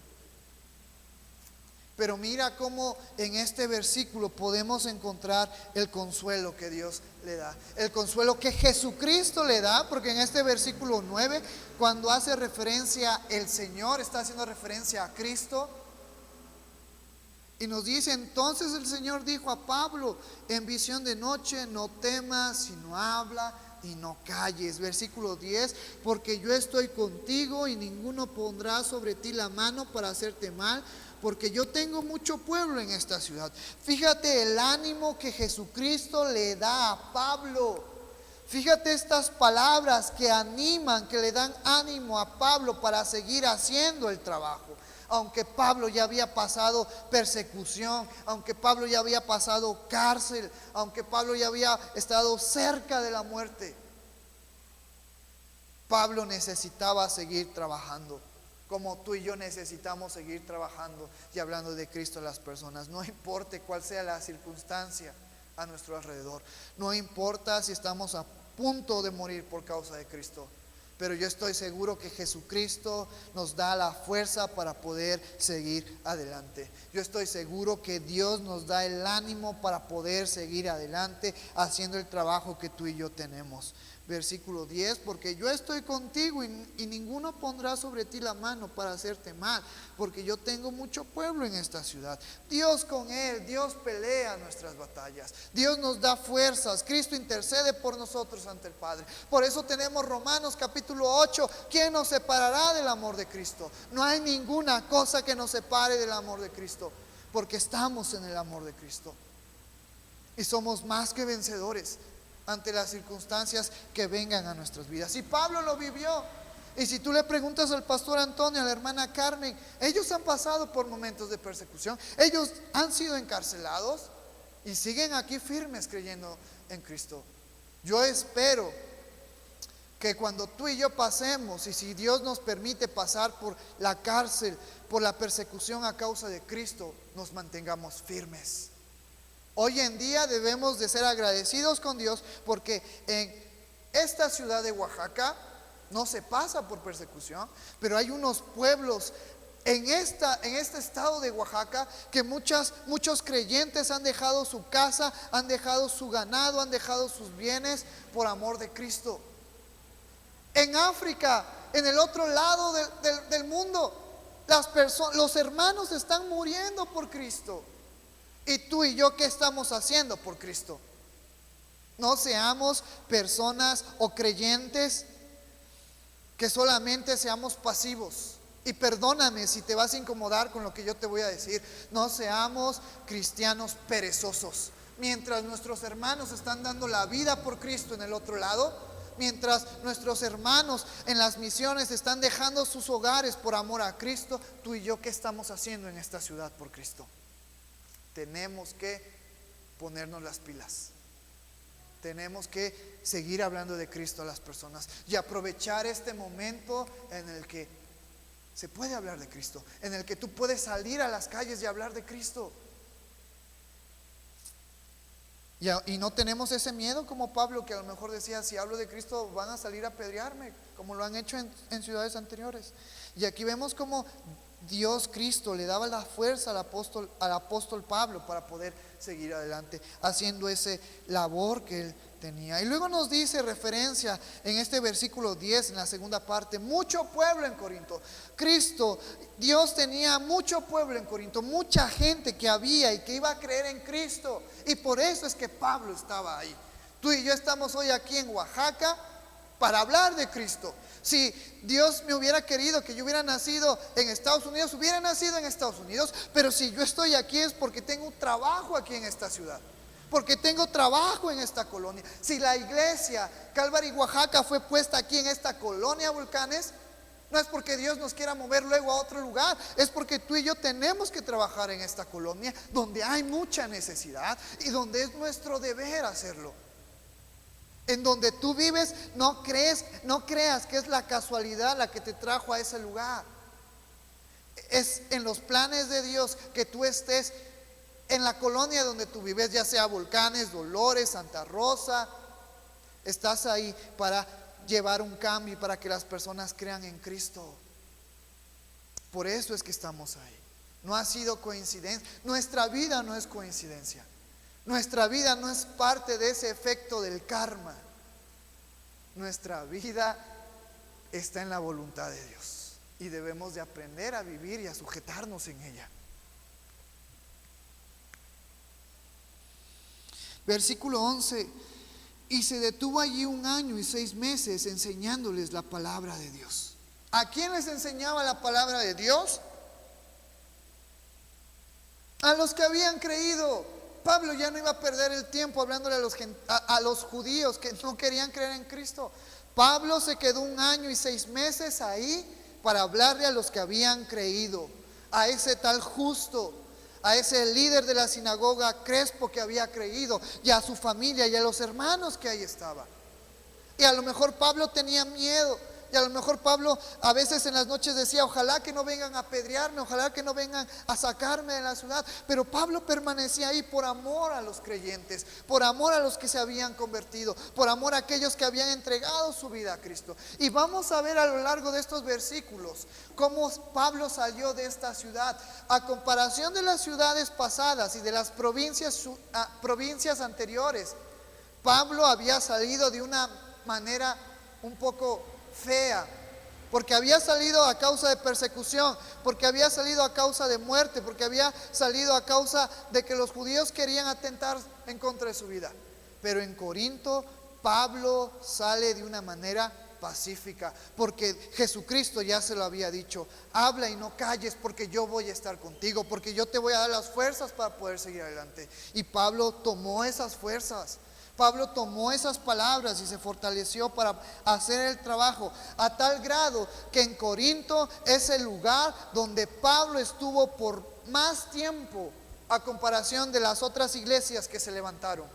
Pero mira cómo en este versículo podemos encontrar el consuelo que Dios le da, el consuelo que Jesucristo le da, porque en este versículo 9, cuando hace referencia el Señor, está haciendo referencia a Cristo, y nos dice: entonces el Señor dijo a Pablo en visión de noche: no temas, sino habla y no calles. Versículo 10: porque yo estoy contigo, y ninguno pondrá sobre ti la mano para hacerte mal, porque yo tengo mucho pueblo en esta ciudad. Fíjate el ánimo que Jesucristo le da a Pablo. Fíjate estas palabras que animan, que le dan ánimo a Pablo para seguir haciendo el trabajo. Aunque Pablo ya había pasado persecución, aunque Pablo ya había pasado cárcel, aunque Pablo ya había estado cerca de la muerte, Pablo necesitaba seguir trabajando, como tú y yo necesitamos seguir trabajando y hablando de Cristo a las personas. No importa cuál sea la circunstancia a nuestro alrededor, no importa si estamos a punto de morir por causa de Cristo, pero yo estoy seguro que Jesucristo nos da la fuerza para poder seguir adelante. Yo estoy seguro que Dios nos da el ánimo para poder seguir adelante haciendo el trabajo que tú y yo tenemos. Versículo 10, porque yo estoy contigo y ninguno pondrá sobre ti la mano para hacerte mal, porque yo tengo mucho pueblo en esta ciudad. Dios con él, Dios pelea nuestras batallas, Dios nos da fuerzas, Cristo intercede por nosotros ante el Padre. Por eso tenemos Romanos capítulo 8, ¿quién nos separará del amor de Cristo? No hay ninguna cosa que nos separe del amor de Cristo, porque estamos en el amor de Cristo y somos más que vencedores ante las circunstancias que vengan a nuestras vidas. Y Pablo lo vivió. Y si tú le preguntas al pastor Antonio, a la hermana Carmen, ellos han pasado por momentos de persecución, ellos han sido encarcelados y siguen aquí firmes creyendo en Cristo. Yo espero que cuando tú y yo pasemos, y si Dios nos permite pasar por la cárcel, por la persecución a causa de Cristo, nos mantengamos firmes. Hoy en día debemos de ser agradecidos con Dios, porque en esta ciudad de Oaxaca no se pasa por persecución, pero hay unos pueblos en este estado de Oaxaca que muchos creyentes han dejado su casa, han dejado su ganado, han dejado sus bienes por amor de Cristo. En África, en el otro lado del mundo, los hermanos están muriendo por Cristo. ¿Y tú y yo qué estamos haciendo por Cristo? No seamos personas o creyentes que solamente seamos pasivos. Y perdóname si te vas a incomodar con lo que yo te voy a decir. No seamos cristianos perezosos. Mientras nuestros hermanos están dando la vida por Cristo en el otro lado, mientras nuestros hermanos en las misiones están dejando sus hogares por amor a Cristo, tú y yo ¿qué estamos haciendo en esta ciudad por Cristo? Tenemos que ponernos las pilas. Tenemos que seguir hablando de Cristo a las personas y aprovechar este momento en el que se puede hablar de Cristo, en el que tú puedes salir a las calles y hablar de Cristo. Y no tenemos ese miedo como Pablo, que a lo mejor decía, si hablo de Cristo van a salir a apedrearme, como lo han hecho en ciudades anteriores. Y aquí vemos como Dios, Cristo, le daba la fuerza al apóstol Pablo para poder seguir adelante haciendo ese labor que él tenía. Y luego nos dice referencia en este versículo 10, en la segunda parte, mucho pueblo en Corinto. Cristo, Dios tenía mucho pueblo en Corinto, mucha gente que había y que iba a creer en Cristo. Y por eso es que Pablo estaba ahí. Tú y yo estamos hoy aquí en Oaxaca para hablar de Cristo. Si Dios me hubiera querido que yo hubiera nacido en Estados Unidos, hubiera nacido en Estados Unidos. Pero si yo estoy aquí es porque tengo un trabajo aquí en esta ciudad, porque tengo trabajo en esta colonia. Si la iglesia Calvary Oaxaca fue puesta aquí en esta colonia Volcanes, no es porque Dios nos quiera mover luego a otro lugar, es porque tú y yo tenemos que trabajar en esta colonia donde hay mucha necesidad y donde es nuestro deber hacerlo. En donde tú vives, no creas que es la casualidad la que te trajo a ese lugar. Es en los planes de Dios que tú estés en la colonia donde tú vives, ya sea Volcanes, Dolores, Santa Rosa. Estás ahí para llevar un cambio y para que las personas crean en Cristo. Por eso es que estamos ahí. No ha sido coincidencia. Nuestra vida no es coincidencia. Nuestra vida no es parte de ese efecto del karma. Nuestra vida está en la voluntad de Dios y debemos de aprender a vivir y a sujetarnos en ella. Versículo 11: y se detuvo allí 1 año y 6 meses enseñándoles la palabra de Dios. ¿A quién les enseñaba la palabra de Dios? A los que habían creído. Pablo ya no iba a perder el tiempo hablándole a los judíos que no querían creer en Cristo. Pablo se quedó 1 año y 6 meses ahí para hablarle a los que habían creído, a ese tal Justo, a ese líder de la sinagoga Crespo que había creído, y a su familia y a los hermanos que ahí estaban. Y a lo mejor Pablo tenía miedo. Y a lo mejor Pablo a veces en las noches decía: ojalá que no vengan a apedrearme, ojalá que no vengan a sacarme de la ciudad. Pero Pablo permanecía ahí por amor a los creyentes, por amor a los que se habían convertido, por amor a aquellos que habían entregado su vida a Cristo. Y vamos a ver a lo largo de estos versículos cómo Pablo salió de esta ciudad. A comparación de las ciudades pasadas y de las provincias anteriores, Pablo había salido de una manera un poco fea, porque había salido a causa de persecución, porque había salido a causa de muerte, porque había salido a causa de que los judíos querían atentar en contra de su vida. Pero en Corinto Pablo sale de una manera pacífica, porque Jesucristo ya se lo había dicho: habla y no calles, porque yo voy a estar contigo, porque yo te voy a dar las fuerzas para poder seguir adelante. Y Pablo tomó esas fuerzas. Pablo tomó esas palabras y se fortaleció para hacer el trabajo, a tal grado que en Corinto es el lugar donde Pablo estuvo por más tiempo a comparación de las otras iglesias que se levantaron.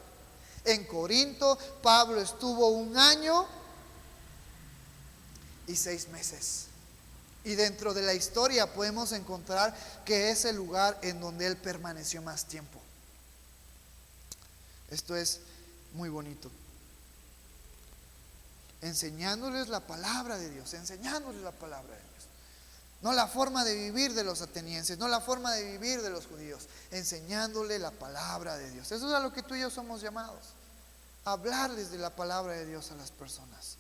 En Corinto Pablo estuvo 1 año y 6 meses. Y dentro de la historia podemos encontrar que es el lugar en donde él permaneció más tiempo. Esto es muy bonito. Enseñándoles la palabra de Dios, enseñándoles la palabra de Dios. No la forma de vivir de los atenienses, no la forma de vivir de los judíos, enseñándole la palabra de Dios. Eso es a lo que tú y yo somos llamados, a hablarles de la palabra de Dios a las personas.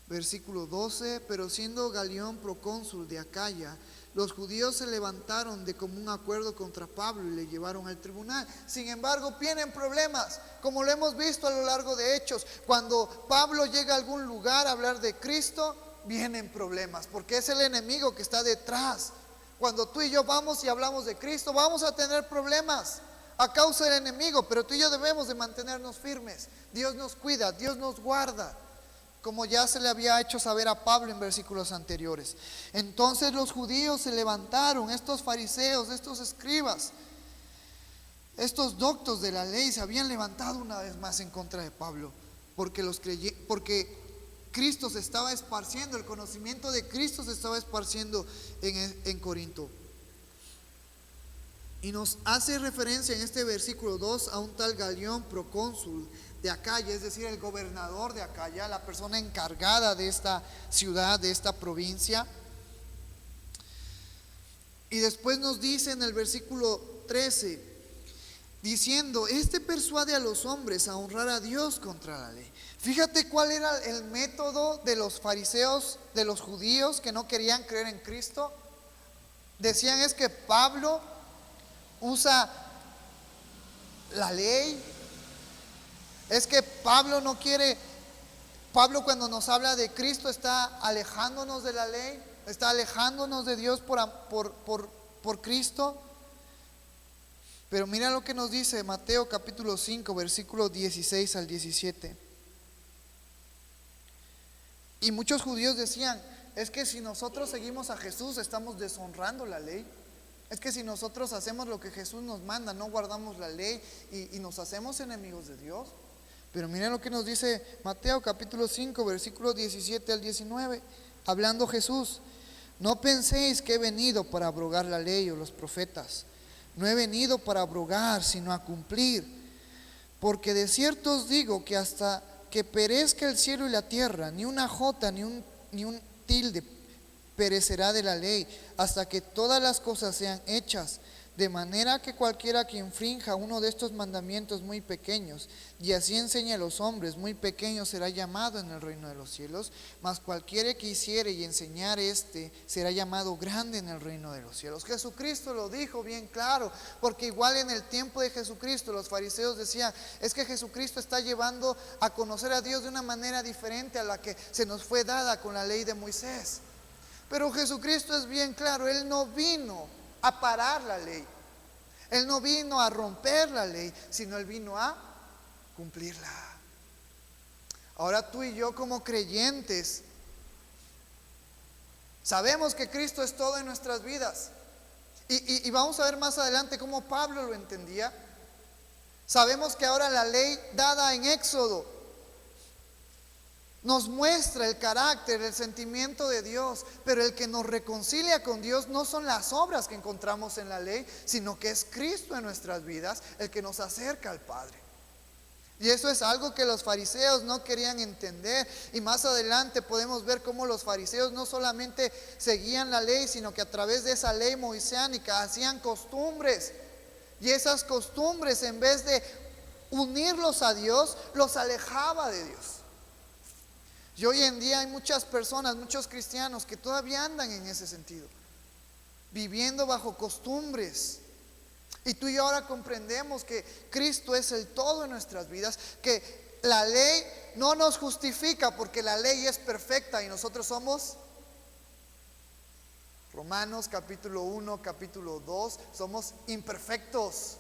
Versículo 12: pero siendo Galión procónsul de Acaya, los judíos se levantaron de común acuerdo contra Pablo y le llevaron al tribunal. Sin embargo, vienen problemas, como lo hemos visto a lo largo de Hechos. Cuando Pablo llega a algún lugar a hablar de Cristo, vienen problemas, porque es el enemigo que está detrás. Cuando tú y yo vamos y hablamos de Cristo, vamos a tener problemas a causa del enemigo, pero tú y yo debemos de mantenernos firmes. Dios nos cuida, Dios nos guarda, como ya se le había hecho saber a Pablo en versículos anteriores. Entonces los judíos se levantaron, estos fariseos, estos escribas, estos doctos de la ley se habían levantado una vez más en contra de Pablo, porque Cristo se estaba esparciendo, el conocimiento de Cristo se estaba esparciendo en Corinto. Y nos hace referencia en este versículo 2 a un tal Galión procónsul de Acaya, es decir, el gobernador de Acaya, la persona encargada de esta ciudad, de esta provincia. Y después nos dice en el versículo 13, diciendo: este persuade a los hombres a honrar a Dios contra la ley. Fíjate cuál era el método de los fariseos, de los judíos que no querían creer en Cristo. Decían: es que Pablo usa la ley, es que Pablo no quiere. Pablo, cuando nos habla de Cristo, está alejándonos de la ley, está alejándonos de Dios por Cristo. Pero mira lo que nos dice Mateo capítulo 5, versículos 16 al 17. Y muchos judíos decían: es que si nosotros seguimos a Jesús, estamos deshonrando la ley. Es que si nosotros hacemos lo que Jesús nos manda, no guardamos la ley y nos hacemos enemigos de Dios. Pero miren lo que nos dice Mateo capítulo 5, versículos 17 al 19, hablando Jesús: no penséis que he venido para abrogar la ley o los profetas. No he venido para abrogar, sino a cumplir. Porque de cierto os digo que hasta que perezca el cielo y la tierra, ni una jota ni un tilde perecerá de la ley, hasta que todas las cosas sean hechas. De manera que cualquiera que infrinja uno de estos mandamientos muy pequeños, y así enseñe a los hombres, muy pequeño será llamado en el reino de los cielos. Mas cualquiera que hiciere y enseñare será llamado grande en el reino de los cielos. Jesucristo lo dijo bien claro, porque igual en el tiempo de Jesucristo los fariseos decían: es que Jesucristo está llevando a conocer a Dios de una manera diferente a la que se nos fue dada con la ley de Moisés. Pero Jesucristo es bien claro, Él no vino a parar la ley, Él no vino a romper la ley, sino Él vino a cumplirla. Ahora tú y yo, como creyentes, sabemos que Cristo es todo en nuestras vidas. Y vamos a ver más adelante cómo Pablo lo entendía. Sabemos que ahora la ley dada en Éxodo nos muestra el carácter, el sentimiento de Dios, pero el que nos reconcilia con Dios no son las obras que encontramos en la ley, sino que es Cristo en nuestras vidas el que nos acerca al Padre. Y eso es algo que los fariseos no querían entender. Y más adelante podemos ver cómo los fariseos no solamente seguían la ley, sino que a través de esa ley mosiánica hacían costumbres. Y esas costumbres, en vez de unirlos a Dios, los alejaba de Dios. Y hoy en día hay muchas personas, muchos cristianos que todavía andan en ese sentido, viviendo bajo costumbres. Y tú y yo ahora comprendemos que Cristo es el todo en nuestras vidas, que la ley no nos justifica porque la ley es perfecta y nosotros somos, Romanos capítulo 1, capítulo 2, somos imperfectos.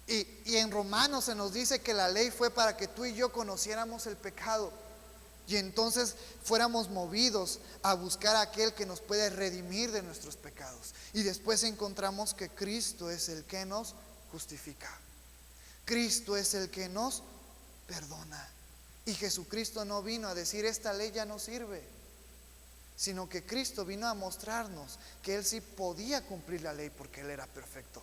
Y en Romanos se nos dice que la ley fue para que tú y yo conociéramos el pecado y entonces fuéramos movidos a buscar a aquel que nos puede redimir de nuestros pecados. Y después encontramos que Cristo es el que nos justifica. Cristo es el que nos perdona. Y Jesucristo no vino a decir esta ley ya no sirve, sino que Cristo vino a mostrarnos que Él sí podía cumplir la ley porque Él era perfecto,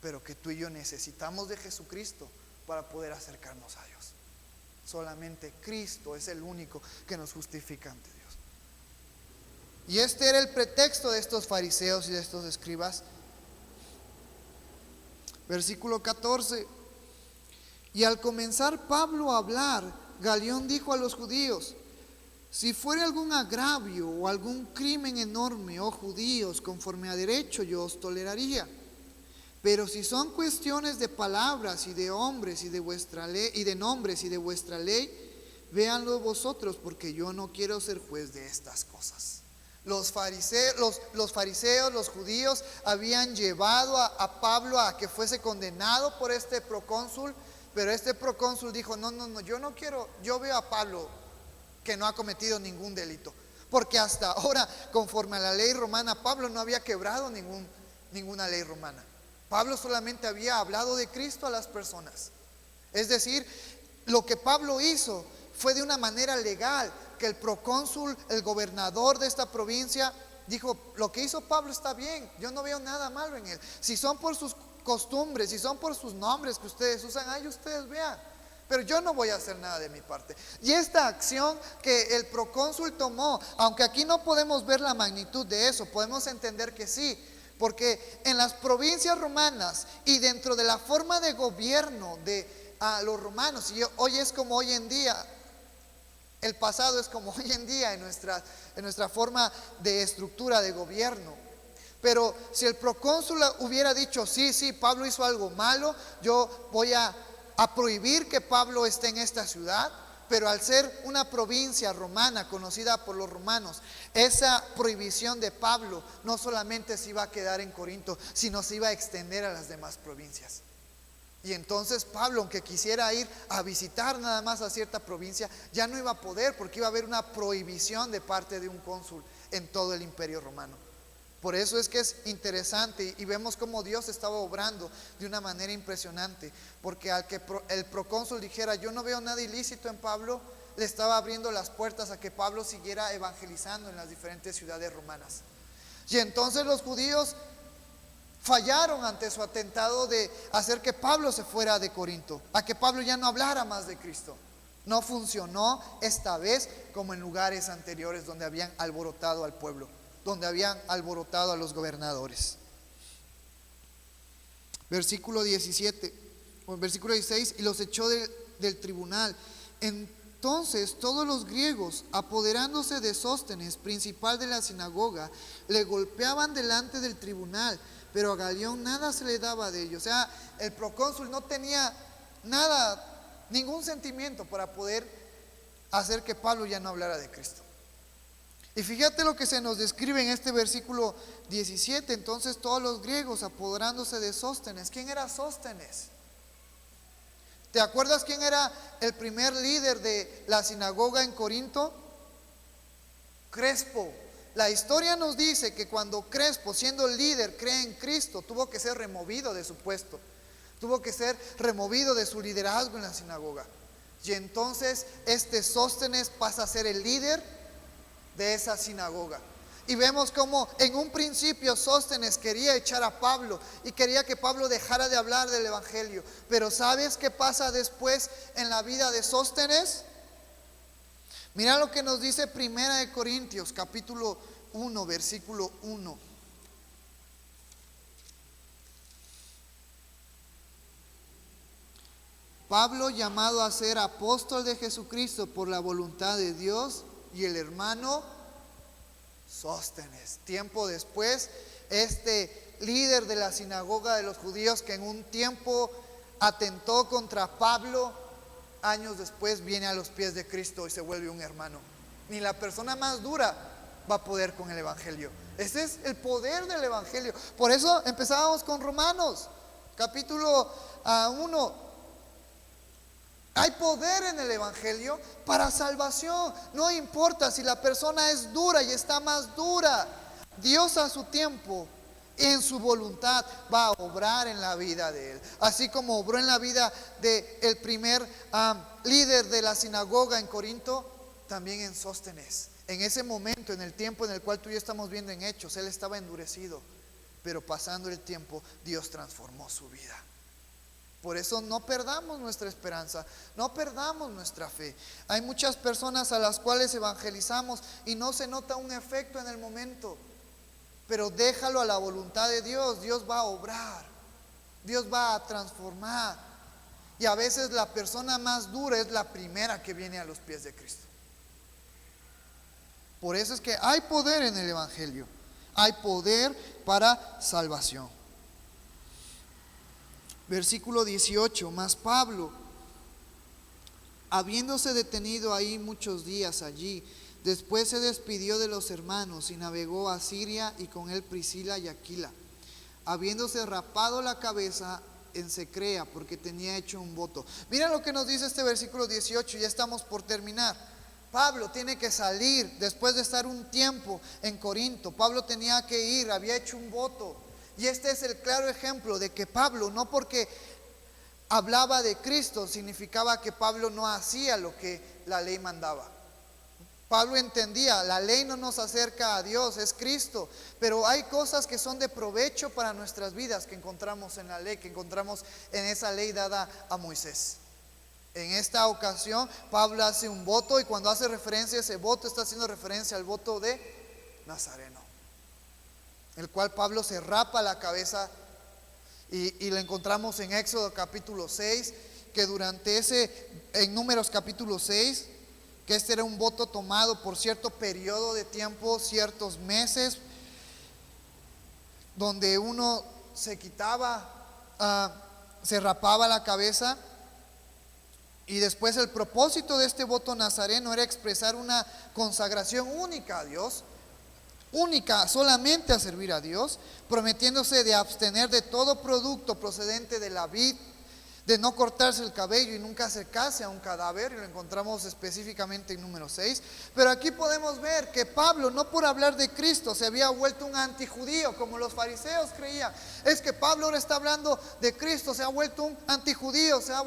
pero que tú y yo necesitamos de Jesucristo para poder acercarnos a Dios. Solamente Cristo es el único que nos justifica ante Dios. Y este era el pretexto de estos fariseos y de estos escribas. Versículo 14. Y al comenzar Pablo a hablar, Galión dijo a los judíos: si fuera algún agravio o algún crimen enorme, oh judíos, conforme a derecho yo os toleraría. Pero si son cuestiones de palabras y de hombres y de vuestra ley y de nombres y de vuestra ley, véanlo vosotros, porque yo no quiero ser juez de estas cosas. Los fariseos, los judíos habían llevado a Pablo a que fuese condenado por este procónsul, pero este procónsul dijo: no, yo no quiero, yo veo a Pablo que no ha cometido ningún delito, porque hasta ahora, conforme a la ley romana, Pablo no había quebrado ninguna ley romana. Pablo solamente había hablado de Cristo a las personas. Es decir, lo que Pablo hizo fue de una manera legal, que el procónsul, el gobernador de esta provincia, dijo: lo que hizo Pablo está bien, yo no veo nada malo en él. Si son por sus costumbres, si son por sus nombres que ustedes usan, ahí ustedes vean, pero yo no voy a hacer nada de mi parte. Y esta acción que el procónsul tomó, aunque aquí no podemos ver la magnitud de eso, podemos entender que sí, porque en las provincias romanas y dentro de la forma de gobierno de los romanos, y hoy es como hoy en día, el pasado es como hoy en día en nuestra forma de estructura de gobierno. Pero si el procónsul hubiera dicho: sí, Pablo hizo algo malo, yo voy a prohibir que Pablo esté en esta ciudad. Pero al ser una provincia romana conocida por los romanos, esa prohibición de Pablo no solamente se iba a quedar en Corinto, sino se iba a extender a las demás provincias. Y entonces Pablo, aunque quisiera ir a visitar nada más a cierta provincia, ya no iba a poder, porque iba a haber una prohibición de parte de un cónsul en todo el imperio romano. Por eso es que es interesante y vemos cómo Dios estaba obrando de una manera impresionante, porque al que el procónsul dijera: yo no veo nada ilícito en Pablo, le estaba abriendo las puertas a que Pablo siguiera evangelizando en las diferentes ciudades romanas. Y entonces los judíos fallaron ante su atentado de hacer que Pablo se fuera de Corinto, a que Pablo ya no hablara más de Cristo. No funcionó esta vez como en lugares anteriores donde habían alborotado al pueblo, donde habían alborotado a los gobernadores. Versículo 17, o versículo 16: y los echó del tribunal. Entonces todos los griegos, apoderándose de Sóstenes, principal de la sinagoga, le golpeaban delante del tribunal, pero a Galión nada se le daba de ello. O sea, el procónsul no tenía nada, ningún sentimiento para poder hacer que Pablo ya no hablara de Cristo. Y fíjate lo que se nos describe en este versículo 17. Entonces todos los griegos, apoderándose de Sóstenes. ¿Quién era Sóstenes? ¿Te acuerdas quién era el primer líder de la sinagoga en Corinto? Crespo. La historia nos dice que cuando Crespo, siendo líder, cree en Cristo, tuvo que ser removido de su puesto, tuvo que ser removido de su liderazgo en la sinagoga. Y entonces este Sóstenes pasa a ser el líder de esa sinagoga. Y vemos como en un principio Sóstenes quería echar a Pablo y quería que Pablo dejara de hablar del evangelio. Pero ¿sabes qué pasa después en la vida de Sóstenes? Mira lo que nos dice Primera de Corintios, capítulo 1, versículo 1. Pablo, llamado a ser apóstol de Jesucristo por la voluntad de Dios, y el hermano Sóstenes. Tiempo después, este líder de la sinagoga de los judíos que en un tiempo atentó contra Pablo, años después viene a los pies de Cristo y se vuelve un hermano. Ni la persona más dura va a poder con el evangelio. Ese es el poder del evangelio. Por eso empezábamos con Romanos, capítulo 1. Hay poder en el evangelio para salvación. No importa si la persona es dura y está más dura. Dios a su tiempo, en su voluntad, va a obrar en la vida de él. Así como obró en la vida del primer líder de la sinagoga en Corinto, también en Sóstenes. En ese momento, en el tiempo en el cual tú y yo estamos viendo en Hechos, él estaba endurecido. Pero pasando el tiempo, Dios transformó su vida. Por eso no perdamos nuestra esperanza, no perdamos nuestra fe. Hay muchas personas a las cuales evangelizamos y no se nota un efecto en el momento. Pero déjalo a la voluntad de Dios. Dios va a obrar, Dios va a transformar. Y a veces la persona más dura es la primera que viene a los pies de Cristo. Por eso es que hay poder en el evangelio. Hay poder para salvación. Versículo 18, mas Pablo, habiéndose detenido ahí muchos días allí, después se despidió de los hermanos y navegó a Siria, y con él Priscila y Aquila, habiéndose rapado la cabeza en Secrea, porque tenía hecho un voto. Mira lo que nos dice este versículo 18, ya estamos por terminar. Pablo tiene que salir después de estar un tiempo en Corinto. Pablo tenía que ir, había hecho un voto. Y este es el claro ejemplo de que Pablo, no porque hablaba de Cristo, significaba que Pablo no hacía lo que la ley mandaba. Pablo entendía, la ley no nos acerca a Dios, es Cristo. Pero hay cosas que son de provecho para nuestras vidas que encontramos en la ley, que encontramos en esa ley dada a Moisés. En esta ocasión, Pablo hace un voto, y cuando hace referencia a ese voto, está haciendo referencia al voto de Nazareno, el cual Pablo se rapa la cabeza, y lo encontramos en Éxodo capítulo 6, que durante en Números capítulo 6, que este era un voto tomado por cierto periodo de tiempo, ciertos meses, donde uno se quitaba, se rapaba la cabeza. Y después el propósito de este voto nazareno era expresar una consagración única a Dios, única solamente a servir a Dios, prometiéndose de abstener de todo producto procedente de la vid, de no cortarse el cabello y nunca acercarse a un cadáver, y lo encontramos específicamente en Número 6. Pero aquí podemos ver que Pablo, no por hablar de Cristo, se había vuelto un antijudío como los fariseos creían. Es que Pablo ahora está hablando de Cristo, se ha vuelto un antijudío, se ha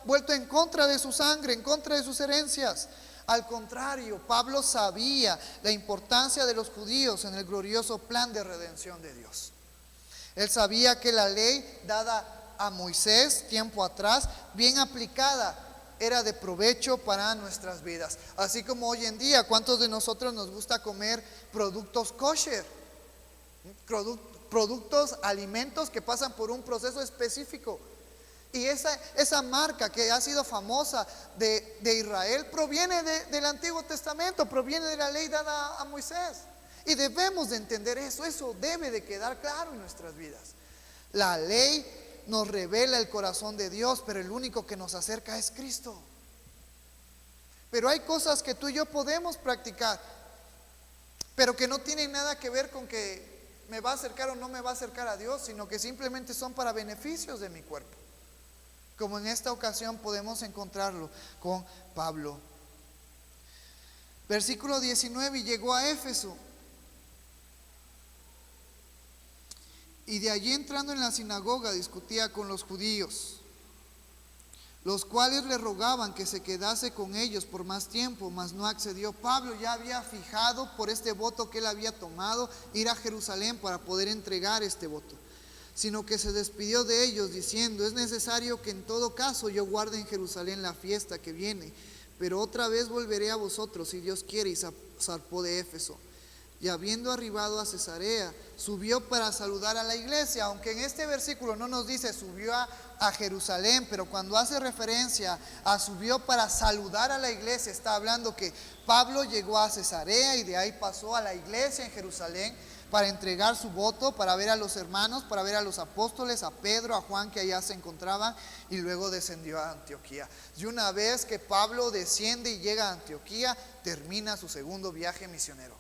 vuelto en contra de su sangre, en contra de sus herencias. Al contrario, Pablo sabía la importancia de los judíos en el glorioso plan de redención de Dios. Él sabía que la ley dada a Moisés tiempo atrás, bien aplicada, era de provecho para nuestras vidas. Así como hoy en día, ¿cuántos de nosotros nos gusta comer productos kosher? Productos, alimentos que pasan por un proceso específico. Y esa marca que ha sido famosa de Israel proviene del Antiguo Testamento, proviene de la ley dada a Moisés. Y debemos de entender eso debe de quedar claro en nuestras vidas. La ley nos revela el corazón de Dios, pero el único que nos acerca es Cristo. Pero hay cosas que tú y yo podemos practicar, pero que no tienen nada que ver con que me va a acercar o no me va a acercar a Dios, sino que simplemente son para beneficios de mi cuerpo, como en esta ocasión podemos encontrarlo con Pablo. Versículo 19, y llegó a Éfeso, Y de allí entrando en la sinagoga discutía con los judíos, los cuales le rogaban que se quedase con ellos por más tiempo, mas no accedió. Pablo ya había fijado, por este voto que él había tomado, ir a Jerusalén para poder entregar este voto, sino que se despidió de ellos diciendo: es necesario que en todo caso yo guarde en Jerusalén la fiesta que viene, pero otra vez volveré a vosotros si Dios quiere. Y zarpó de Éfeso, y habiendo arribado a Cesarea, subió para saludar a la iglesia. Aunque en este versículo no nos dice subió a Jerusalén, pero cuando hace referencia a subió para saludar a la iglesia, está hablando que Pablo llegó a Cesarea y de ahí pasó a la iglesia en Jerusalén para entregar su voto, para ver a los hermanos, para ver a los apóstoles, a Pedro, a Juan, que allá se encontraban, y luego descendió a Antioquía. Y una vez que Pablo desciende y llega a Antioquía, termina su segundo viaje misionero.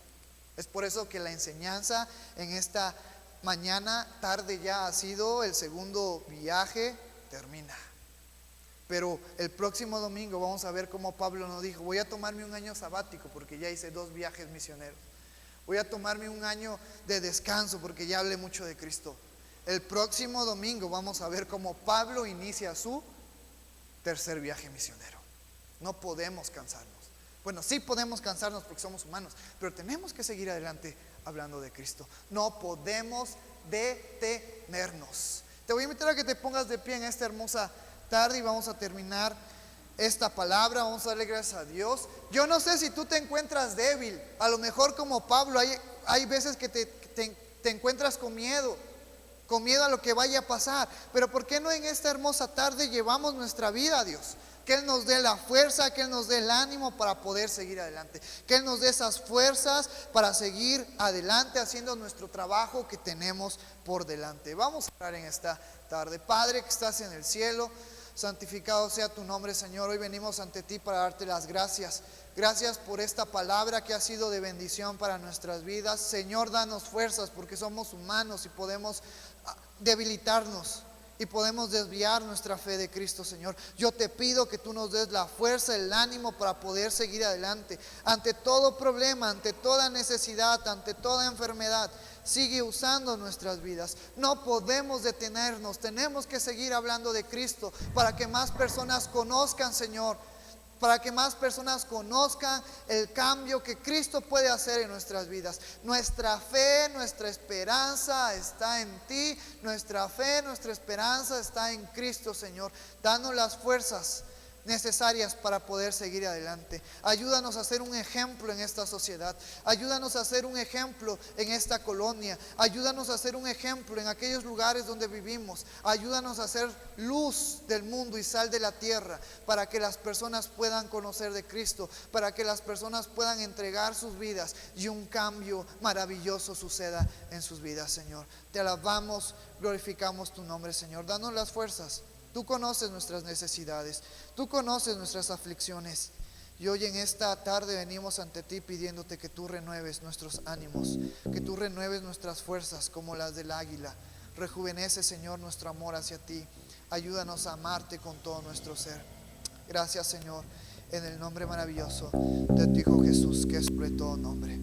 Es por eso que la enseñanza en esta mañana, tarde ya, ha sido el segundo viaje, termina. Pero el próximo domingo vamos a ver cómo Pablo nos dijo: voy a tomarme un año sabático porque ya hice 2 viajes misioneros. Voy a tomarme un año de descanso porque ya hablé mucho de Cristo. El próximo domingo vamos a ver cómo Pablo inicia su tercer viaje misionero. No podemos cansarnos. Bueno, sí podemos cansarnos porque somos humanos, pero tenemos que seguir adelante hablando de Cristo. No podemos detenernos. Te voy a invitar a que te pongas de pie en esta hermosa tarde y vamos a terminar esta palabra. Vamos a darle gracias a Dios. Yo no sé si tú te encuentras débil, a lo mejor como Pablo, hay veces que te encuentras con miedo a lo que vaya a pasar, pero ¿por qué no en esta hermosa tarde llevamos nuestra vida a Dios? Que Él nos dé la fuerza, que Él nos dé el ánimo para poder seguir adelante, que Él nos dé esas fuerzas para seguir adelante haciendo nuestro trabajo que tenemos por delante. Vamos a orar en esta tarde. Padre que estás en el cielo, santificado sea tu nombre, Señor. Hoy venimos ante ti para darte las gracias. Gracias por esta palabra que ha sido de bendición para nuestras vidas. Señor, danos fuerzas porque somos humanos y podemos debilitarnos y podemos desviar nuestra fe de Cristo, Señor. Yo te pido que tú nos des la fuerza, el ánimo para poder seguir adelante. Ante todo problema, ante toda necesidad, ante toda enfermedad, sigue usando nuestras vidas. No podemos detenernos, tenemos que seguir hablando de Cristo para que más personas conozcan, Señor, para que más personas conozcan el cambio que Cristo puede hacer en nuestras vidas. Nuestra fe, nuestra esperanza está en ti. Nuestra fe, nuestra esperanza está en Cristo, Señor. Danos las fuerzas necesarias para poder seguir adelante. Ayúdanos a ser un ejemplo en esta sociedad. Ayúdanos a ser un ejemplo en esta colonia. Ayúdanos a ser un ejemplo en aquellos lugares donde vivimos. Ayúdanos a ser luz del mundo y sal de la tierra, para que las personas puedan conocer de Cristo, para que las personas puedan entregar sus vidas y un cambio maravilloso suceda en sus vidas, Señor. Te alabamos, glorificamos tu nombre, Señor. Danos las fuerzas. Tú conoces nuestras necesidades, tú conoces nuestras aflicciones. Y hoy en esta tarde venimos ante ti pidiéndote que tú renueves nuestros ánimos, que tú renueves nuestras fuerzas como las del águila. Rejuvenece, Señor, nuestro amor hacia ti. Ayúdanos a amarte con todo nuestro ser. Gracias, Señor, en el nombre maravilloso de tu Hijo Jesús, que es sobre todo nombre.